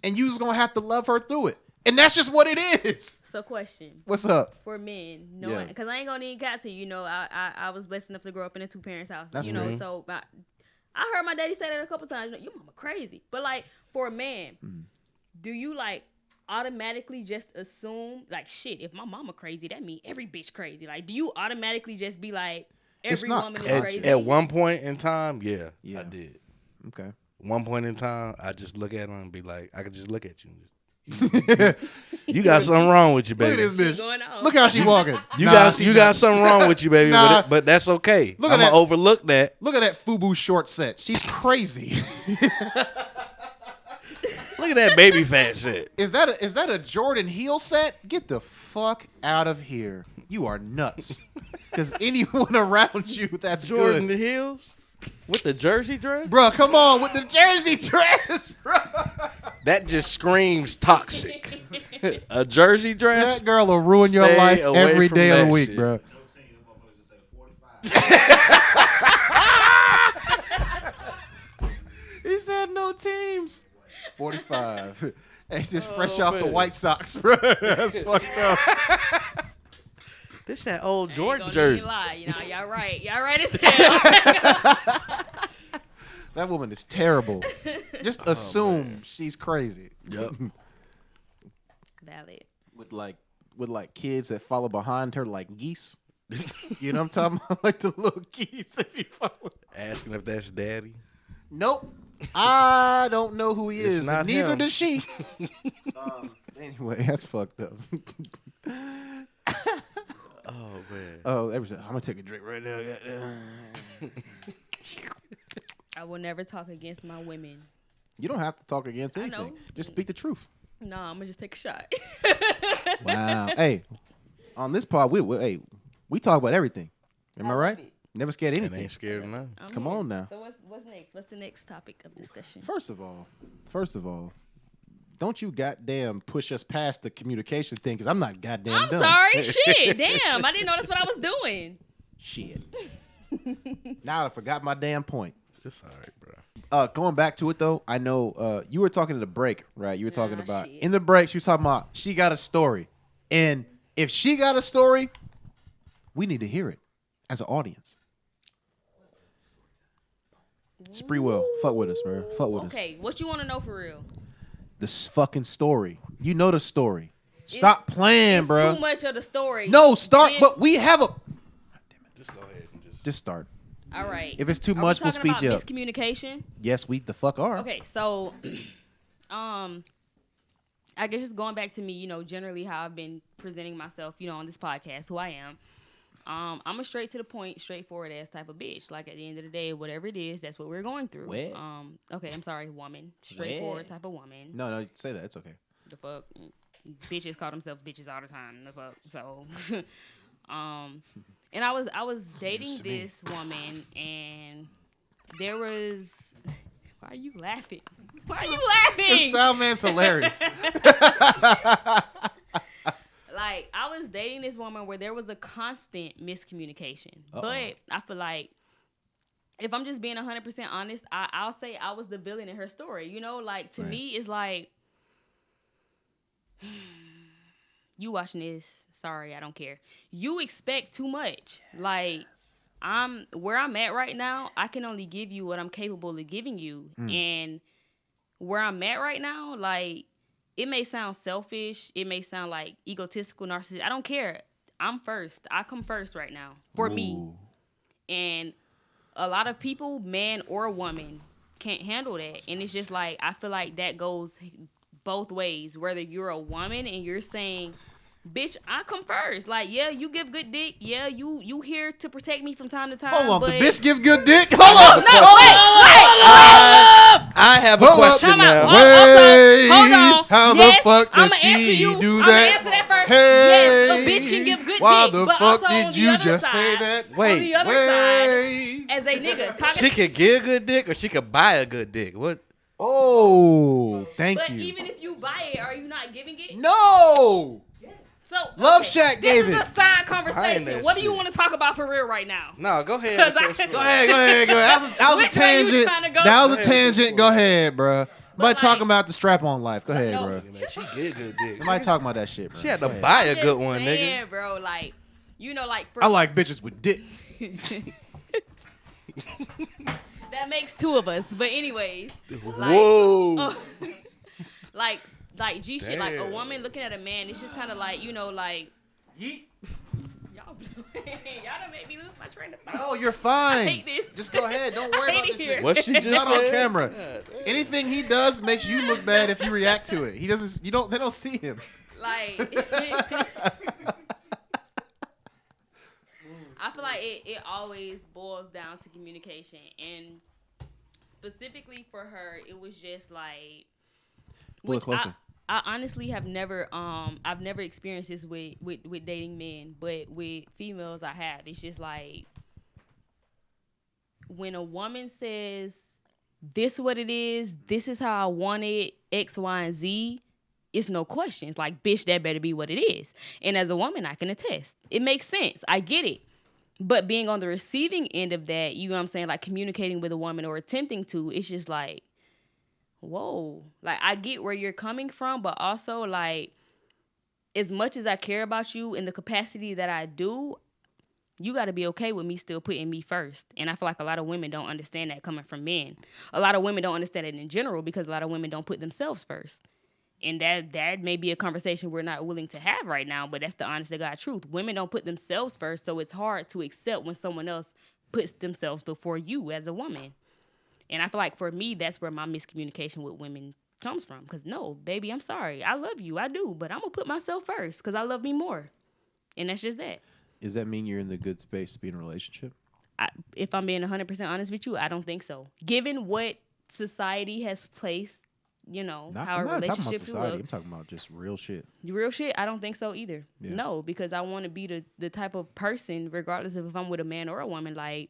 And you was gonna have to love her through it, and that's just what it is. So, question. What's up? For men, knowing, because I ain't gonna even got to, I was blessed enough to grow up in a 2-parents house. That's so I heard my daddy say that a couple times. Your mama crazy. But like for a man, do you like automatically just assume like shit? If my mama crazy, that mean every bitch crazy. Like, do you automatically just be like every woman is crazy? At one point in time, yeah, I did. Okay. One point in time, I just look at him and be like, I could just look at you. You got something wrong with you, baby. Look at this bitch. Look how she walking. You got something wrong with you, baby. But that's okay. I'm gonna overlook that. Look at that FUBU short set. She's crazy. Look Look at that baby fat shit. Is that a Jordan heel set? Get the fuck out of here. You are nuts. Because anyone around you that's Jordan good. the heels with the jersey dress? Bro, come on with the jersey dress, bro. That just screams toxic. A jersey dress? That girl will ruin your Stay life away every from day of the that week, shit. bro. He said no teams. 45. Hey, just fresh off the man. White Sox, bro. That's fucked up. This that old Jordan Ain't gonna jersey. even lie. You know, y'all right. Y'all right as hell. That woman is terrible. Just assume she's crazy. Yep. Valid. With like kids that follow behind her like geese. You know what I'm talking about? Like the little geese. If you follow. Asking if that's daddy. Nope. I don't know who he It's is. not And neither him. does she. Anyway, that's fucked up. Oh man. Oh, I'm gonna take a drink right now. I will never talk against my women. You don't have to talk against I anything. know. Just speak the truth. No, I'm gonna just take a shot. Wow. Hey, on this pod, we talk about everything. Am I I right? love it. Never scared of And anything. ain't scared of nothing. I'm Come here. on now. So what's next? What's the next topic of discussion? First of all, don't you goddamn push us past the communication thing because I'm not goddamn I'm done. sorry. Shit. Damn. I didn't know that's what I was doing. Shit. Now I forgot my damn point. It's all right, bro. Going back to it though, I know you were talking in the break, right? You were talking Nah, about shit. in the break. She was talking about she got a story, and if she got a story, we need to hear it as an audience. Spree will fuck with us, bro. Fuck with us. Okay, what you want to know for real? This fucking story. You know the story. Stop playing, It's bro. too much of the story. No, start. Then- But we have a. Just go ahead and just. Just start. All right. If it's too Are we much, we'll talking speed you about up. miscommunication. Yes, we the fuck are. Okay, so, I guess just going back to me, generally how I've been presenting myself, on this podcast, who I am. I'm a straight to the point, straightforward ass type of bitch. Like at the end of the day, whatever it is, that's what we're going through. What? Okay, I'm sorry, woman, straightforward What? type of woman. No, say that. It's okay. The fuck, bitches call themselves bitches all the time. The fuck, so, and I was dating to me. this woman, and there was. Why are you laughing? Why are you laughing? The sound man's hilarious. Like, I was dating this woman where there was a constant miscommunication. Uh-oh. But I feel like if I'm just being 100% honest, I'll say I was the villain in her story. Like, to Right. me, it's like, you watching this, sorry, I don't care. You expect too much. Like, where I'm at right now, I can only give you what I'm capable of giving you. And where I'm at right now, like, it may sound selfish. It may sound like egotistical, narcissistic. I don't care. I'm first. I come first right now for me. Ooh. And a lot of people, man or woman, can't handle that. And it's just like, I feel like that goes both ways. Whether you're a woman and you're saying, bitch, I come first. Like, yeah, you give good dick. Yeah, you here to protect me from time to time. Hold on, but the bitch give good dick. Hold on. no, wait. I have a Hold up. question Time out. now. Wait, Hold on. how Yes, the fuck does I'ma answer she you. do I'ma that? answer that first. Hey, Yes, a bitch can give good why dick, the but fuck also on did the you other just side- say that? On Wait, the other Wait. side, as a nigga, talking. She could give a good dick or she could buy a good dick. What? Oh, thank But you. even if you buy it, are you not giving it? No. So Love okay, Shack gave This it. is a side Behind conversation. that What do you shit. want to talk about for real right now? No, go ahead. 'Cause with I- your story. Go ahead. That was Which a way you tangent. trying to go? That was Go a ahead. tangent. Go ahead, bro. Nobody like- talking about the strap-on life. Go ahead, No. bro. Man, she get good dick. Nobody talking about that shit, bro. She had to Go ahead. buy a I'm good just one, saying, nigga. bro. Like, like for I like bitches with dick. that makes two of us. But anyways, like, Whoa. like G shit. Like a Damn. woman looking at a man, it's just kind of like like Yeet. y'all done made me lose my train of thought. No, you're fine. I hate this. Just go ahead. Don't worry I hate about it this here. nigga. What she just Not on said? camera. God damn. Anything he does makes you look bad if you react to it. He doesn't. You don't. They don't see him. Like, I feel like it always boils down to communication, and specifically for her, it was just like Pull it closer. I honestly have never I've never experienced this with dating men, but with females I have. It's just like when a woman says this is what it is, this is how I want it, X, Y, and Z, it's no questions. Like, bitch, that better be what it is. And as a woman, I can attest. It makes sense. I get it. But being on the receiving end of that, you know what I'm saying, like communicating with a woman or attempting to, it's just like, whoa. Like, I get where you're coming from, but also, like, as much as I care about you in the capacity that I do, you got to be okay with me still putting me first. And I feel like a lot of women don't understand that coming from men. A lot of women don't understand it in general because a lot of women don't put themselves first. And that may be a conversation we're not willing to have right now, but that's the honest to God truth. Women don't put themselves first, so it's hard to accept when someone else puts themselves before you as a woman. And I feel like for me, that's where my miscommunication with women comes from. Because no, baby, I'm sorry. I love you. I do. But I'm going to put myself first because I love me more. And that's just that. Does that mean you're in the good space to be in a relationship? If I'm being 100% honest with you, I don't think so. Given what society has placed, you know, how a relationship should look. I'm talking about just real shit. Real shit? I don't think so either. Yeah. No, because I want to be the type of person, regardless of if I'm with a man or a woman, like,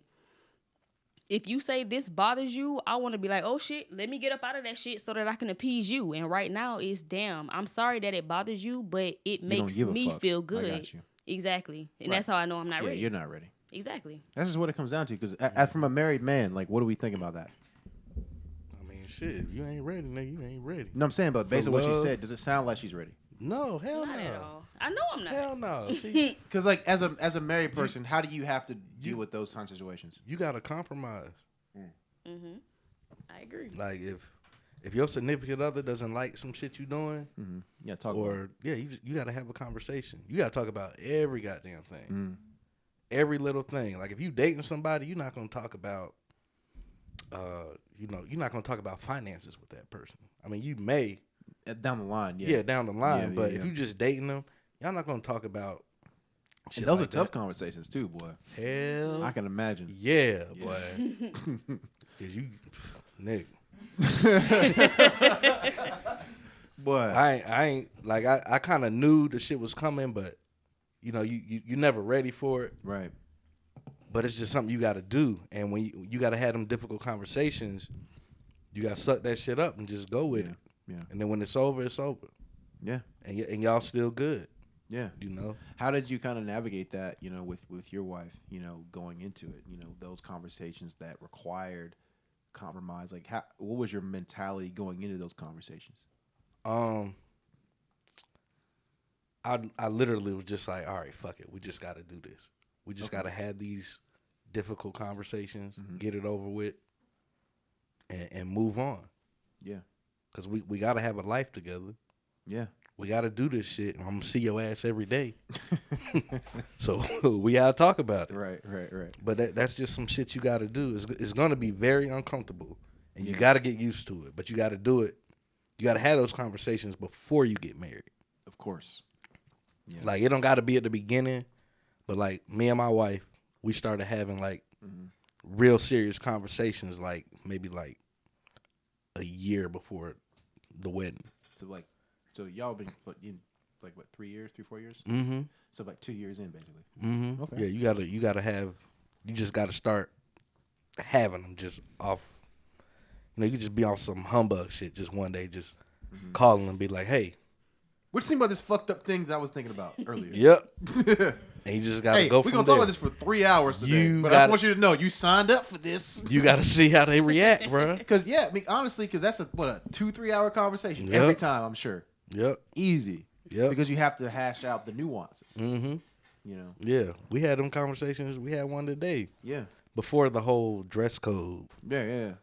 if you say this bothers you, I want to be like, oh shit, let me get up out of that shit so that I can appease you. And right now it's damn, I'm sorry that it bothers you, but it makes me feel good. I got you. Exactly. And that's how I know I'm not ready. Yeah, you're not ready. Exactly. That's just what it comes down to. Because from a married man, like, what do we think about that? I mean, shit, if you ain't ready, nigga, you ain't ready. No, I'm saying, but based on what she said, does it sound like she's ready? No, hell Not no. at all. I know I'm not. Hell no. Because, like, as a married person, how do you have to deal with those kind of situations? You got to compromise. Mm-hmm. I agree. Like, if your significant other doesn't like some shit you doing, yeah, talk about it. you got to have a conversation. You got to talk about every goddamn thing, every little thing. Like, if you dating somebody, you're not gonna talk about, you're not gonna talk about finances with that person. I mean, you may down the line, down the line, Yeah, but yeah. if you just dating them, y'all not gonna talk about. And those are tough conversations too, boy. Hell, I can imagine. yeah. Boy. Cause you, nigga. Boy, I ain't like I kind of knew the shit was coming, but you know you never ready for it, right? But it's just something you got to do, and when you got to have them difficult conversations, you got to suck that shit up and just go with it. Yeah. And then when it's over, it's over. Yeah. And y'all still good. Yeah. You know. How did you kind of navigate that? You know, with your wife. You know, going into it. You know, those conversations that required compromise. Like, what was your mentality going into those conversations? I literally was just like, all right, fuck it. We just got to do this. We just got to have these difficult conversations, get it over with, and move on. Yeah. Because we got to have a life together. Yeah. We got to do this shit, and I'm going to see your ass every day. So we got to talk about it. Right. But that's just some shit you got to do. It's going to be very uncomfortable, and you got to get used to it. But you got to do it. You got to have those conversations before you get married. Of course. Yeah. Like, it don't got to be at the beginning, but, like, me and my wife, we started having, like, real serious conversations, like, maybe, like, a year before the wedding. So y'all been in, like, what, 3 years, 4 years? Mm-hmm. So, like, 2 years in, basically. Mm-hmm. Okay. Yeah, you just got to start having them just off. You know, you just be on some humbug shit just one day, just calling them and be like, hey. What you think about this fucked up thing that I was thinking about earlier? Yep. And you just got to go from there. We're going to talk about this for 3 hours today. But I just want you to know, you signed up for this. You got to see how they react, bro. Because, honestly, that's a 2-3 hour conversation every time, I'm sure. Yep. Easy. Yep. Because you have to hash out the nuances. Mm-hmm. You know? Yeah. We had them conversations. We had one today. Yeah. Before the whole dress code. Yeah.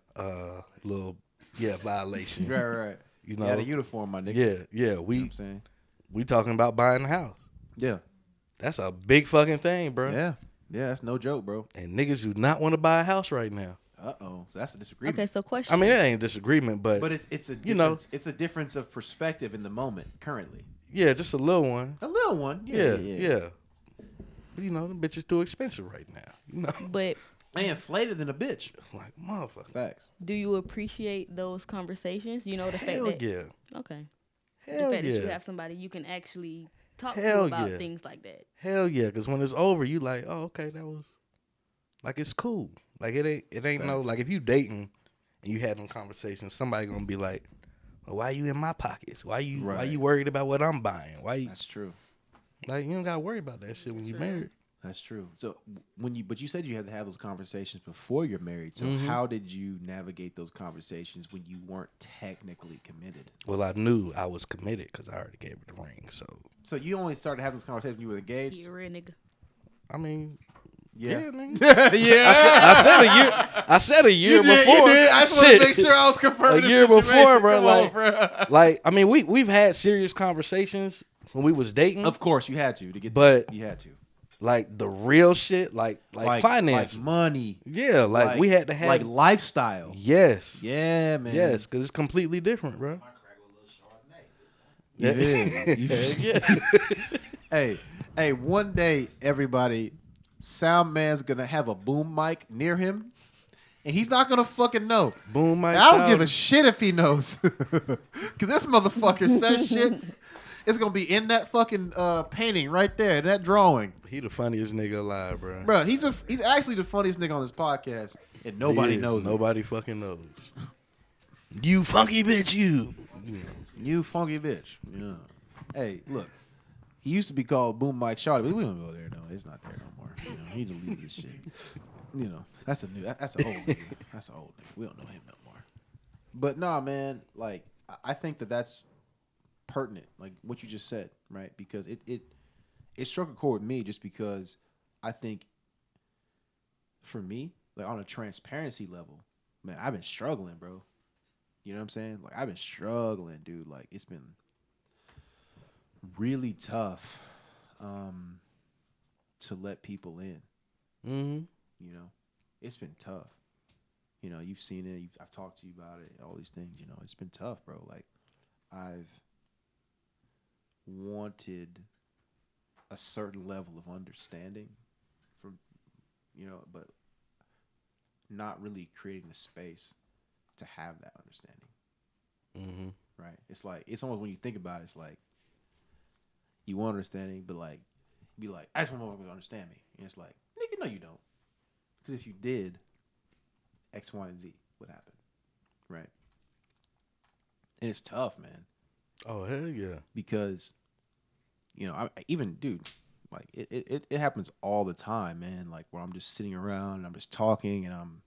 Violation. Right. You know? You had a uniform, my nigga. Yeah. You know what I'm saying? We talking about buying a house. Yeah. That's a big fucking thing, bro. Yeah, that's no joke, bro. And niggas do not want to buy a house right now. So that's a disagreement. Okay, so question. I mean, it ain't a disagreement, but it's a difference, it's a difference of perspective in the moment currently. Yeah, just a little one. A little one. Yeah. But you know, them bitches too expensive right now. You know. But I inflated than a bitch. Like, motherfucker. Facts. Do you appreciate those conversations? You know, the Hell fact that yeah. okay, Hell the fact yeah. that you have somebody you can actually talk Hell to about yeah. things like that. Hell yeah, because when it's over, you like, oh, okay, that was like it's cool. Like it ain't no Facts. like if you dating and you had them conversations, somebody gonna be like, well, why you in my pockets? Why you worried about what I'm buying? Why you That's true. like you don't gotta worry about that shit when you married. That's true. So but you said you had to have those conversations before you're married. So how did you navigate those conversations when you weren't technically committed? Well, I knew I was committed because I already gave her the ring. So you only started having those conversations when you were engaged? You're a real nigga. I mean, Yeah. nigga. Yeah. I said a year You did, before. you did. I just want to make sure I was confirming A year the before, situation. bro. Come Like, on, bro. like I mean, we've had serious conversations when we was dating. Of course, you had to get But- that. You had to. Like the real shit, like finance, like money. yeah, like we had to have like lifestyle. yes, Yeah, man. yes, because it's completely different, bro. You did. You Yeah. Hey, one day, everybody, sound man's gonna have a boom mic near him, and he's not gonna fucking know. Boom, Mike. And I don't give a shit if he knows, cause this motherfucker says shit. It's gonna be in that fucking painting right there, that drawing. He the funniest nigga alive, bro. Bro, he's actually the funniest nigga on this podcast, and nobody knows it. Nobody fucking knows. You funky bitch, you. You funky bitch. Yeah. Hey, look. He used to be called Boom Mike Shawty, but we don't go there. No, it's not there no more. You know, he deleted this shit. You know, that's an old nigga. That's an old nigga. We don't know him no more. But nah, man. Like, I think that's pertinent. Like what you just said, right? Because it struck a chord with me just because I think for me, like on a transparency level, man, I've been struggling, bro. You know what I'm saying? Like I've been struggling, dude. Like it's been really tough to let people in. Mm-hmm. You know, it's been tough. You know, you've seen it. I've talked to you about it. All these things. You know, it's been tough, bro. Like I've wanted a certain level of understanding from, you know, but not really creating the space to have that understanding. Mm-hmm. Right? It's like, it's almost when you think about it, it's like you want understanding, but like, be like, I just want motherfuckers to understand me. And it's like, nigga, no, you don't. Because if you did, X, Y, and Z would happen. Right? And it's tough, man. Oh, hell yeah. Because, you know, I even, dude, like it happens all the time, man. Like where I'm just sitting around and I'm just talking and I'm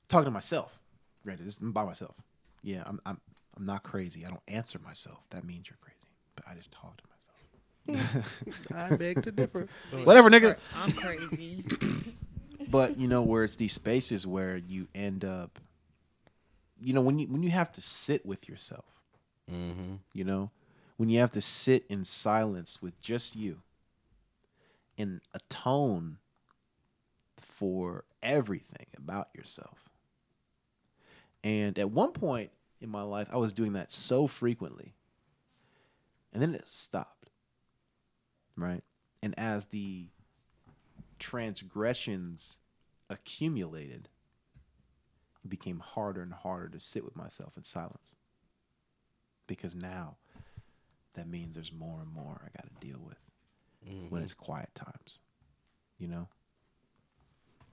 talking to myself. Right? I'm by myself. Yeah, I'm not crazy. I don't answer myself. That means you're crazy. But I just talk to myself. I beg to differ. Whatever, nigga. I'm crazy. But you know, where it's these spaces where you end up, you know, when you have to sit with yourself. Mm-hmm. You know, when you have to sit in silence with just you and atone for everything about yourself. And at one point in my life, I was doing that so frequently. And then it stopped. Right? And as the transgressions accumulated, it became harder and harder to sit with myself in silence. Because now that means there's more and more I got to deal with when it's quiet times. You know?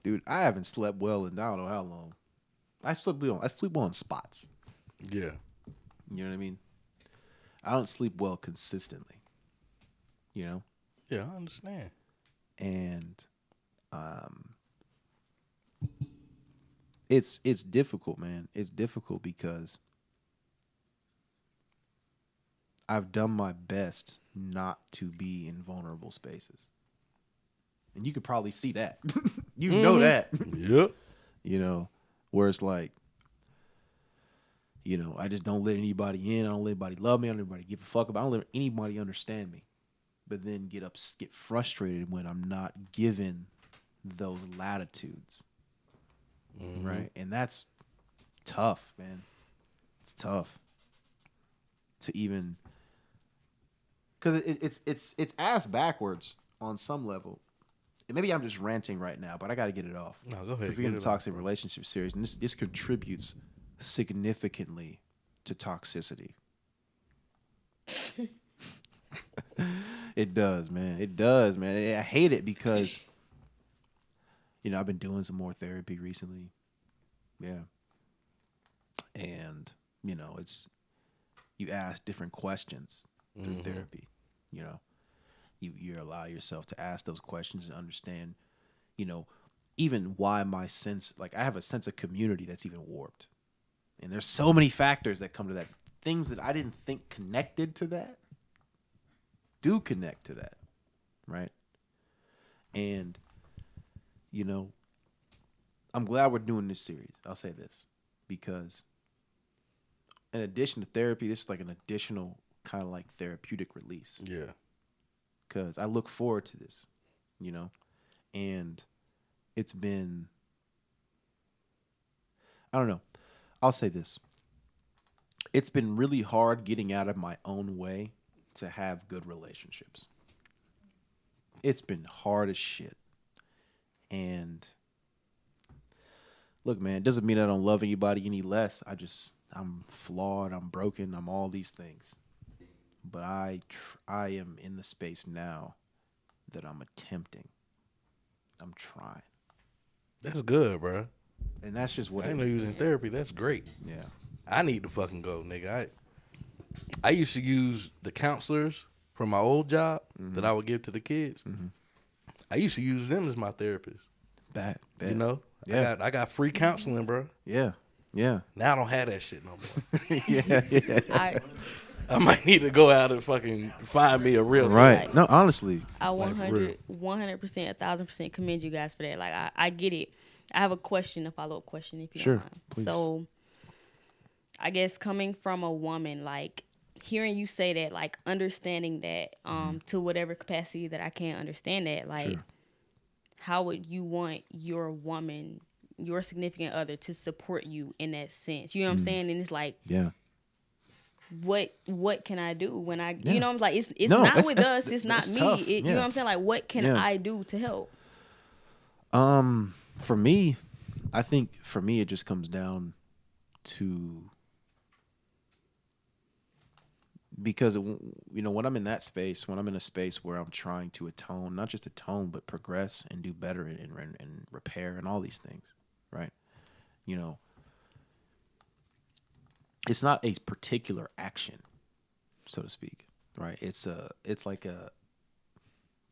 Dude, I haven't slept well in I don't know how long. I sleep well in spots. Yeah. You know what I mean? I don't sleep well consistently. You know? Yeah, I understand. And it's difficult, man. It's difficult because I've done my best not to be in vulnerable spaces. And you could probably see that. You know that. Yep. You know, where it's like, you know, I just don't let anybody in. I don't let anybody love me. I don't let anybody give a fuck about. I don't let anybody understand me. But then get frustrated when I'm not given those latitudes. Mm-hmm. Right? And that's tough, man. It's tough to even, because it's ass backwards on some level. maybe I'm just ranting right now, but I got to get it off. No, go ahead. We're in a toxic relationship series, and this contributes significantly to toxicity. It does, man. It does, man. I hate it because, I've been doing some more therapy recently. Yeah. And, it's, you ask different questions through therapy, You allow yourself to ask those questions and understand, even why my sense, I have a sense of community that's even warped. And there's so many factors that come to that. Things that I didn't think connected to that do connect to that, right? And, I'm glad we're doing this series. I'll say this because in addition to therapy, this is like an additional kind of like therapeutic release. Yeah. Because I look forward to this, and it's been, I don't know. I'll say this. It's been really hard getting out of my own way to have good relationships. It's been hard as shit. And look, man, it doesn't mean I don't love anybody any less. I'm flawed. I'm broken. I'm all these things. But I am in the space now that I'm attempting. I'm trying. That's good, bro. And that's just what I didn't know you was in therapy. That's great. Yeah. I need to fucking go, nigga. I used to use the counselors from my old job that I would give to the kids. Mm-hmm. I used to use them as my therapist. Bad. Yeah. I got free counseling, bro. Yeah. Now I don't have that shit no more. yeah. I might need to go out and fucking find me a real right. No, honestly, I 100%, 1,000% commend you guys for that. Like I get it. I have a question, a follow-up question, if you don't mind. Please. So, I guess coming from a woman, like hearing you say that, like understanding that, to whatever capacity that I can understand that, like, how would you want your woman, your significant other, to support you in that sense? You know what I'm saying? And it's like, what can I do when I, I'm like, it's not with us, it's not me. You know what I'm saying? Like, what can I do to help? For me, I think it just comes down to, because when I'm in that space, when I'm in a space where I'm trying to atone, not just atone, but progress and do better and repair and all these things, right? It's not a particular action, so to speak, right? It's like a,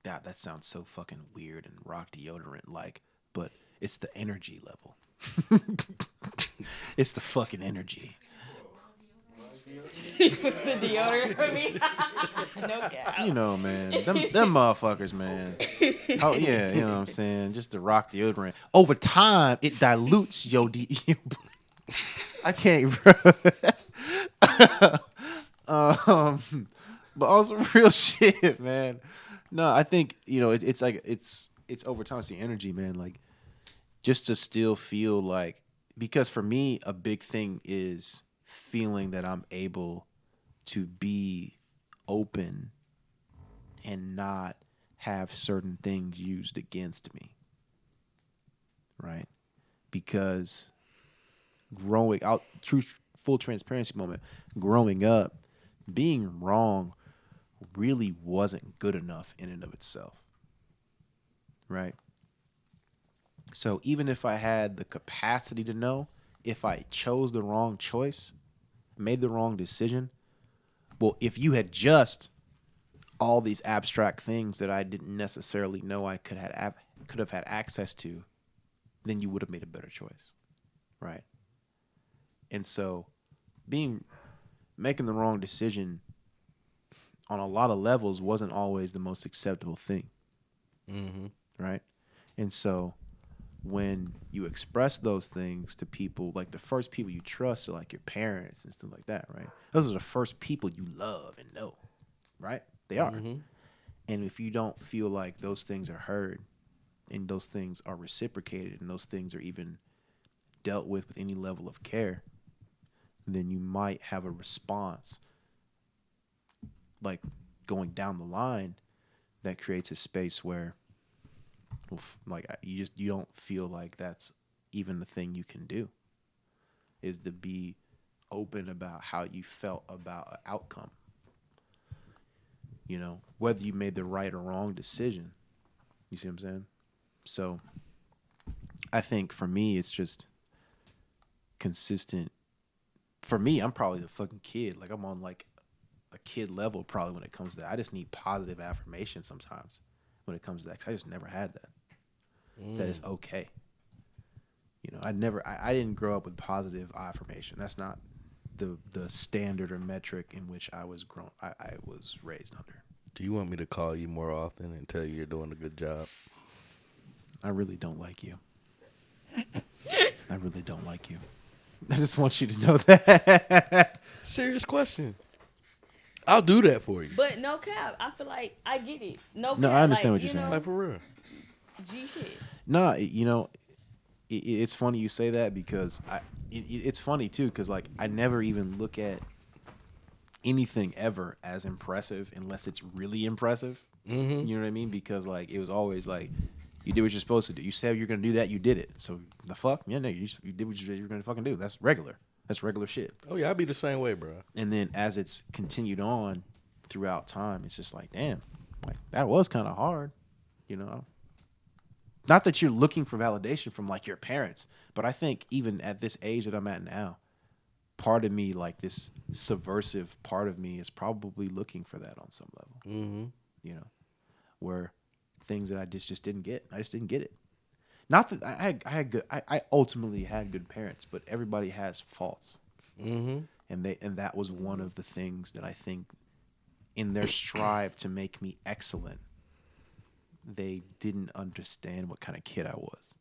that sounds so fucking weird and rock deodorant like, but it's the energy level. It's the fucking energy. The deodorant for me. No cap. Man, them motherfuckers, man. Oh yeah, you know what I'm saying? Just the rock deodorant. Over time, it dilutes your I can't, bro. But also real shit, man. No, I think it's like it's over time. It's the energy, man. Like, just to still feel like, because for me, a big thing is feeling that I'm able to be open and not have certain things used against me, right? Because full transparency moment, growing up, being wrong really wasn't good enough in and of itself, right? So even if I had the capacity to know, if I chose the wrong choice, made the wrong decision, well, if you had just all these abstract things that I didn't necessarily know I could have had access to, then you would have made a better choice, right? And so making the wrong decision on a lot of levels wasn't always the most acceptable thing, right? And so when you express those things to people, like the first people you trust are like your parents and stuff like that, right? Those are the first people you love and know, right? They are. And if you don't feel like those things are heard and those things are reciprocated and those things are even dealt with any level of care, then you might have a response, like going down the line, that creates a space where you don't feel like that's even the thing you can do, is to be open about how you felt about an outcome. You know, whether you made the right or wrong decision. You see what I'm saying? So I think for me, it's just consistent. For me, I'm probably the fucking kid. Like, I'm on like a kid level probably when it comes to that. I just need positive affirmation sometimes when it comes to that, 'cause I just never had that. That is okay. You know, I didn't grow up with positive affirmation. That's not the standard or metric in which I was raised under. Do you want me to call you more often and tell you you're doing a good job? I really don't like you. I really don't like you. I just want you to know that. Serious question. I'll do that for you. But no cap, I feel like I get it. No cap, I understand like, what you're saying. Like, for real. G shit. No, you know, it's funny you say that, because it's funny too, because like I never even look at anything ever as impressive unless it's really impressive. Mm-hmm. You know what I mean? Because like it was always like, you did what you're supposed to do. You said you're gonna do that, you did it. So the fuck, yeah, no, you did what you're gonna fucking do. That's regular. That's regular shit. Oh yeah, I'd be the same way, bro. And then as it's continued on throughout time, it's just like, damn, like that was kind of hard, you know. Not that you're looking for validation from like your parents, but I think even at this age that I'm at now, part of me, like this subversive part of me, is probably looking for that on some level. Mm-hmm. You know, where things that I just didn't get. I just didn't get it. Not that I ultimately had good parents, but everybody has faults. Mm-hmm. And that was one of the things that I think, in their strive to make me excellent, they didn't understand what kind of kid I was.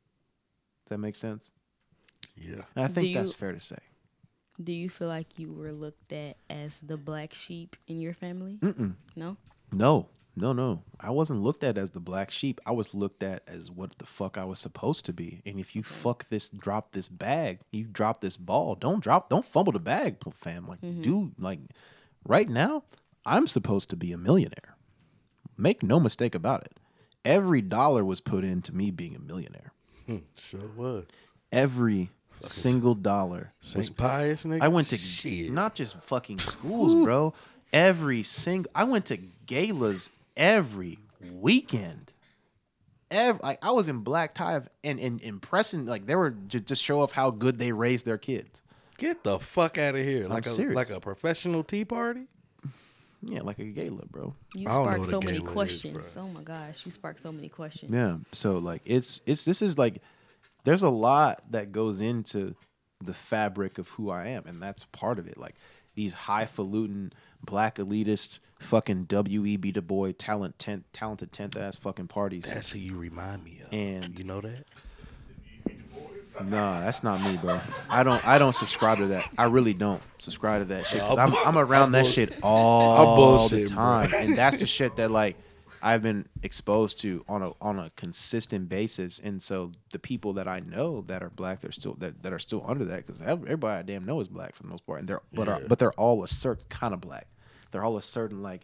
Does that make sense? Yeah. And I think that's fair to say. Do you feel like you were looked at as the black sheep in your family? Mm-mm. No? No. I wasn't looked at as the black sheep. I was looked at as what the fuck I was supposed to be. And if you drop this bag, you drop this ball, don't fumble the bag, fam. Like, dude, like right now, I'm supposed to be a millionaire. Make no mistake about it. Every dollar was put into me being a millionaire. Sure was. Every single dollar. St. Pius, nigga. I went to not just fucking schools, bro. I went to galas every weekend. I was in black tie and impressing, like they were just show off how good they raised their kids. Get the fuck out of here! I'm serious. Like a professional tea party. Yeah, like a gala, bro. You I don't know spark what so a many gala questions. is, bro. Oh my gosh, you spark so many questions. Yeah. So like this is like, there's a lot that goes into the fabric of who I am, and that's part of it. Like these highfalutin black elitist fucking W.E.B. Du Bois talented 10th ass fucking parties. That's who you remind me of. And you know that? Nah, that's not me, bro. I don't subscribe to that. I really don't subscribe to that shit, because I'm around that shit all the time, and that's the shit that like I've been exposed to on a consistent basis. And so the people that I know that are black, they're still that are still under that, because everybody I damn know is black for the most part, and they're all a certain kind of black. They're all a certain like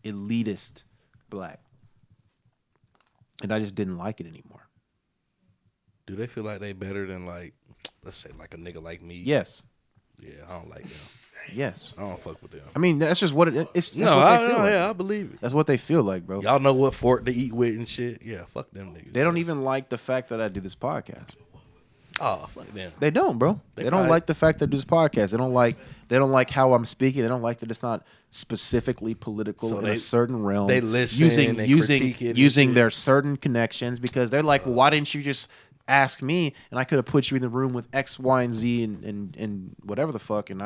elitist black, and I just didn't like it anymore. Do they feel like they better than, like, let's say, like a nigga like me? Yes. Yeah, I don't like them. Yes. I don't fuck with them. I mean, that's just what it is. I believe it. That's what they feel like, bro. Y'all know what fork to eat with and shit. Yeah, fuck them niggas. They don't even like the fact that I do this podcast. Oh, fuck them. They don't, bro. They don't like the fact that I do this podcast. They don't like how I'm speaking. They don't like that it's not specifically political So in a certain realm. They listen, using their certain connections, because they're like, well, why didn't you just ask me, and I could have put you in the room with X, Y, and Z and whatever the fuck, and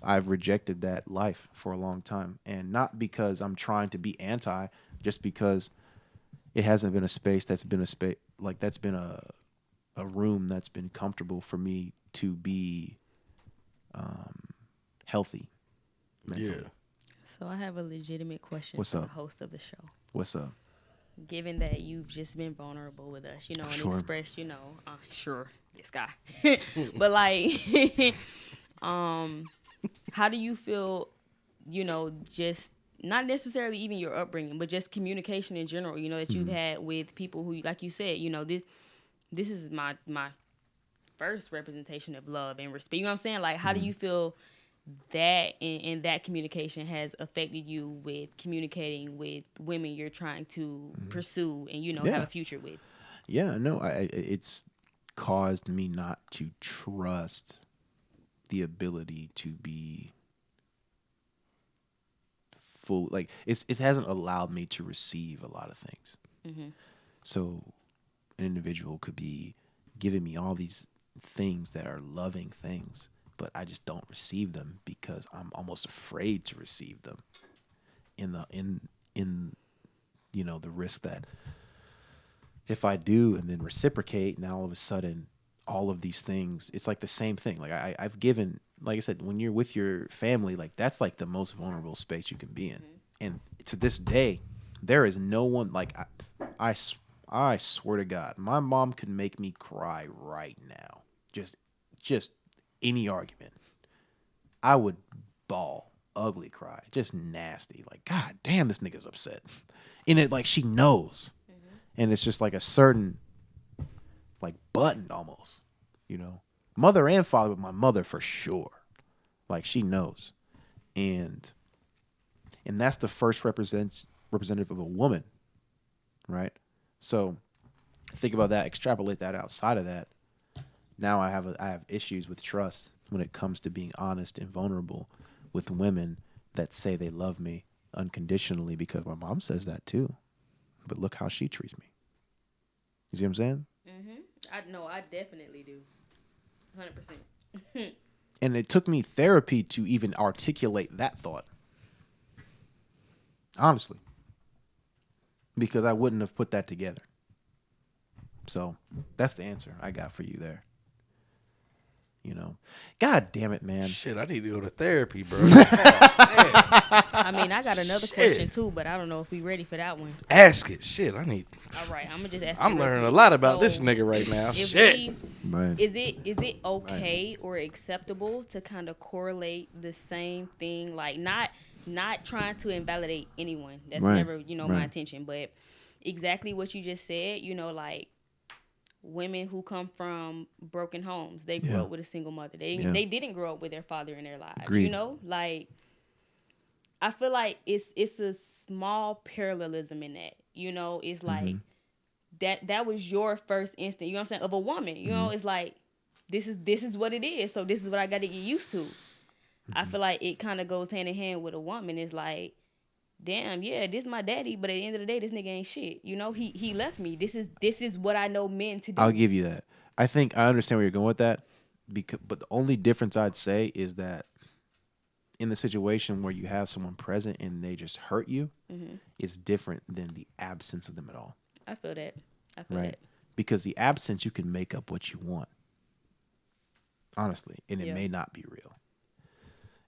I've rejected that life for a long time, and not because I'm trying to be anti, just because it hasn't been a space that's been a room that's been comfortable for me to be healthy mentally. Yeah. So I have a legitimate question What's for up? the host of the show. What's up? Given that you've just been vulnerable with us, and Sure. expressed, this guy. But like, how do you feel, just not necessarily even your upbringing, but just communication in general, you know, that you've had with people who, like you said, you know, this is my first representation of love and respect. You know what I'm saying? Like, how do you feel that and that communication has affected you with communicating with women you're trying to pursue and, you know, have a future with? Yeah, no, it's caused me not to trust the ability to be full. Like, it hasn't allowed me to receive a lot of things. So an individual could be giving me all these things that are loving things, but I just don't receive them because I'm almost afraid to receive them in you know, the risk that if I do and then reciprocate, now all of a sudden all of these things, it's like the same thing. Like I've given, like I said, when you're with your family, like that's like the most vulnerable space you can be in. And to this day, there is no one, like I swear to God, my mom could make me cry right now. Just any argument. I would bawl, ugly cry, just nasty. Like, God damn, this nigga's upset. And it, like, she knows. And it's just like a certain, like, button almost, you know. Mother and father, but my mother for sure. Like, she knows. And that's the first representative of a woman, right? So think about that, extrapolate that outside of that. Now I have issues with trust when it comes to being honest and vulnerable with women that say they love me unconditionally, because my mom says that too. But look how she treats me. You see what I'm saying? I definitely do. 100%. And it took me therapy to even articulate that thought. Honestly. Because I wouldn't have put that together. So that's the answer I got for you there. You know, God damn it, man. Shit, I need to go to therapy, bro. I mean, I got another question too, but I don't know if we ready for that one. Ask it. Shit, I need. All right, I'm gonna just ask. I'm learning a lot about this nigga right now. Shit. Right. Is it okay or acceptable to kind of correlate the same thing, like not trying to invalidate anyone? That's never, my intention, but exactly what you just said. You know, like, women who come from broken homes, they grew up with a single mother. They didn't grow up with their father in their lives. Agreed. You know, like, I feel like it's a small parallelism in that. You know, it's like that was your first instinct. You know what I'm saying? Of a woman. You know, it's like this is what it is. So this is what I got to get used to. I feel like it kind of goes hand in hand with a woman. It's like, damn, yeah, this is my daddy, but at the end of the day, this nigga ain't shit. You know, he left me. This is what I know men to do. I'll give you that. I think I understand where you're going with that, but the only difference I'd say is that in the situation where you have someone present and they just hurt you, it's different than the absence of them at all. I feel that. That. Because the absence, you can make up what you want, honestly, and it may not be real.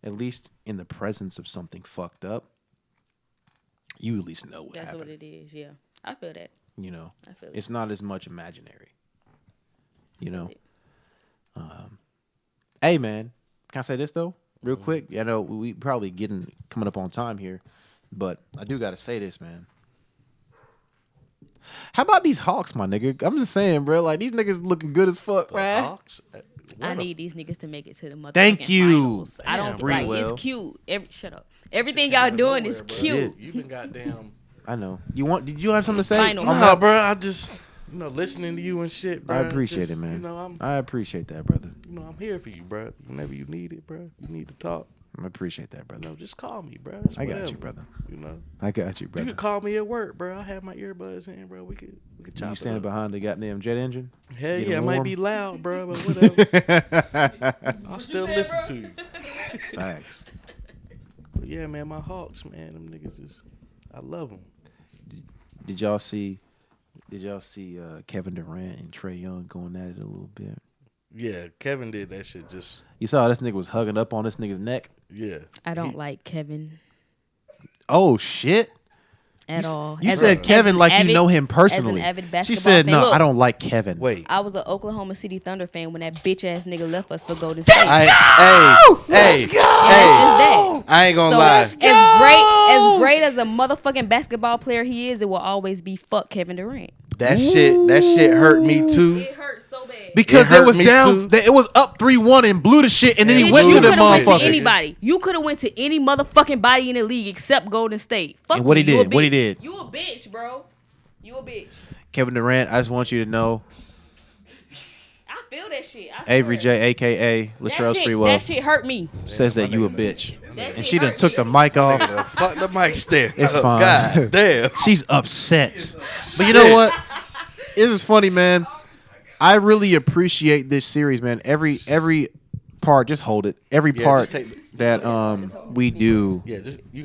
At least in the presence of something fucked up, you at least know what happened. That's what it is, yeah. I feel that. You know, I feel it's not as much imaginary. You know? Hey, man, can I say this, though, real quick? I know we probably coming up on time here, but I do got to say this, man. How about these Hawks, my nigga? I'm just saying, bro. Like, these niggas looking good as fuck, man. Hawks? I need these niggas to make it to the motherfucking Thank you. finals. I don't like it's cute. Shut up. Everything y'all doing is cute. You've been goddamn. I know. Did you have something to say? Finals. Nah, bro. I just listening to you and shit, bro. I appreciate it, man. I appreciate that, brother. I'm here for you, bro. Whenever you need it, bro. You need to talk. I appreciate that, brother. Just call me, bro. I got you, brother. I got you, brother. You could call me at work, bro. I have my earbuds in, bro. We could chop. You standing behind the goddamn jet engine? Hell yeah, it might be loud, bro, but whatever. I'll still listen to you. Facts. But yeah, man, my Hawks, man, them niggas I love them. Did y'all see Kevin Durant and Trae Young going at it a little bit? Yeah, Kevin did that shit just. You saw this nigga was hugging up on this nigga's neck? Yeah. I don't like Kevin. Oh, shit. At all. You said Kevin like you know him personally. As an avid basketball she said, fan. no, Look, I don't like Kevin. Wait. I was an Oklahoma City Thunder fan when that bitch ass nigga left us for Golden State. Let's go! That's just that. I ain't gonna So lie. as as great as a motherfucking basketball player he is, it will always be fuck Kevin Durant. That shit hurt me too. It hurts so bad. Because they was down, it was up 3-1 and blew the shit, and then he went to the motherfuckers. Anybody, you could have went to any motherfucking body in the league except Golden State. Fuck and what you, he did, You a bitch, bro. You a bitch. Kevin Durant, I just want you to know. I feel that shit. Avery Jay, aka Latrell Sprewell. That shit hurt me. Says that you a bitch. And she done hurt took me. the mic off. Fuck the mic stand. It's fine. God damn. She's upset. But you know what? This is funny, man. I really appreciate this series, man. Every part, just hold it. Every part that we do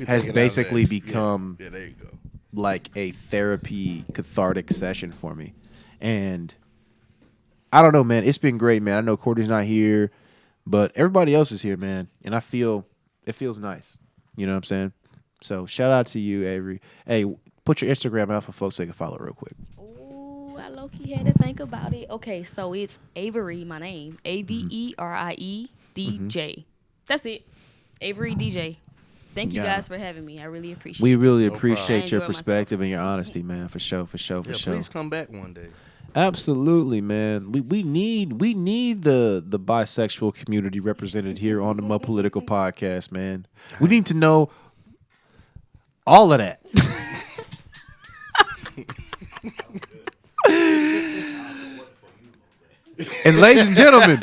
has basically become there you go. like a therapy cathartic session for me. And I don't know, man. It's been great, man. I know Courtney's not here, but everybody else is here, man. And it feels nice. You know what I'm saying? So shout out to you, Avery. Hey, put your Instagram out for folks so they can follow real quick. Ooh, I low-key had to think about it. Okay, so it's Avery, my name. AVERIE DJ. That's it. Avery DJ. Thank you guys for having me. I really appreciate it. We really No appreciate your enjoy perspective and your honesty, man. For sure. Please come back one day. Absolutely, man. We need the bisexual community represented here on the MudPolitical podcast, man. We need to know all of that. And ladies and gentlemen,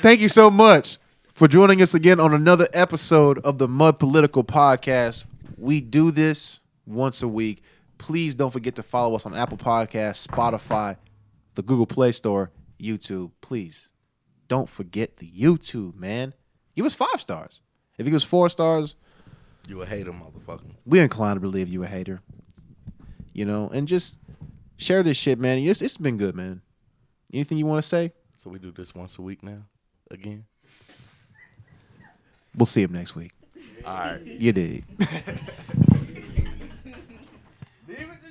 thank you so much for joining us again on another episode of the MudPolitical podcast. We do this once a week. Please don't forget to follow us on Apple Podcasts, Spotify, the Google Play Store, YouTube. Please don't forget the YouTube, man. Give us 5 stars. If you give us 4 stars, You a hater, motherfucker. we inclined to believe you a hater. You know, and just share this shit, man. It's been good, man. Anything you want to say? So we do this once a week now? Again? We'll see him next week. All right. You did. Leave it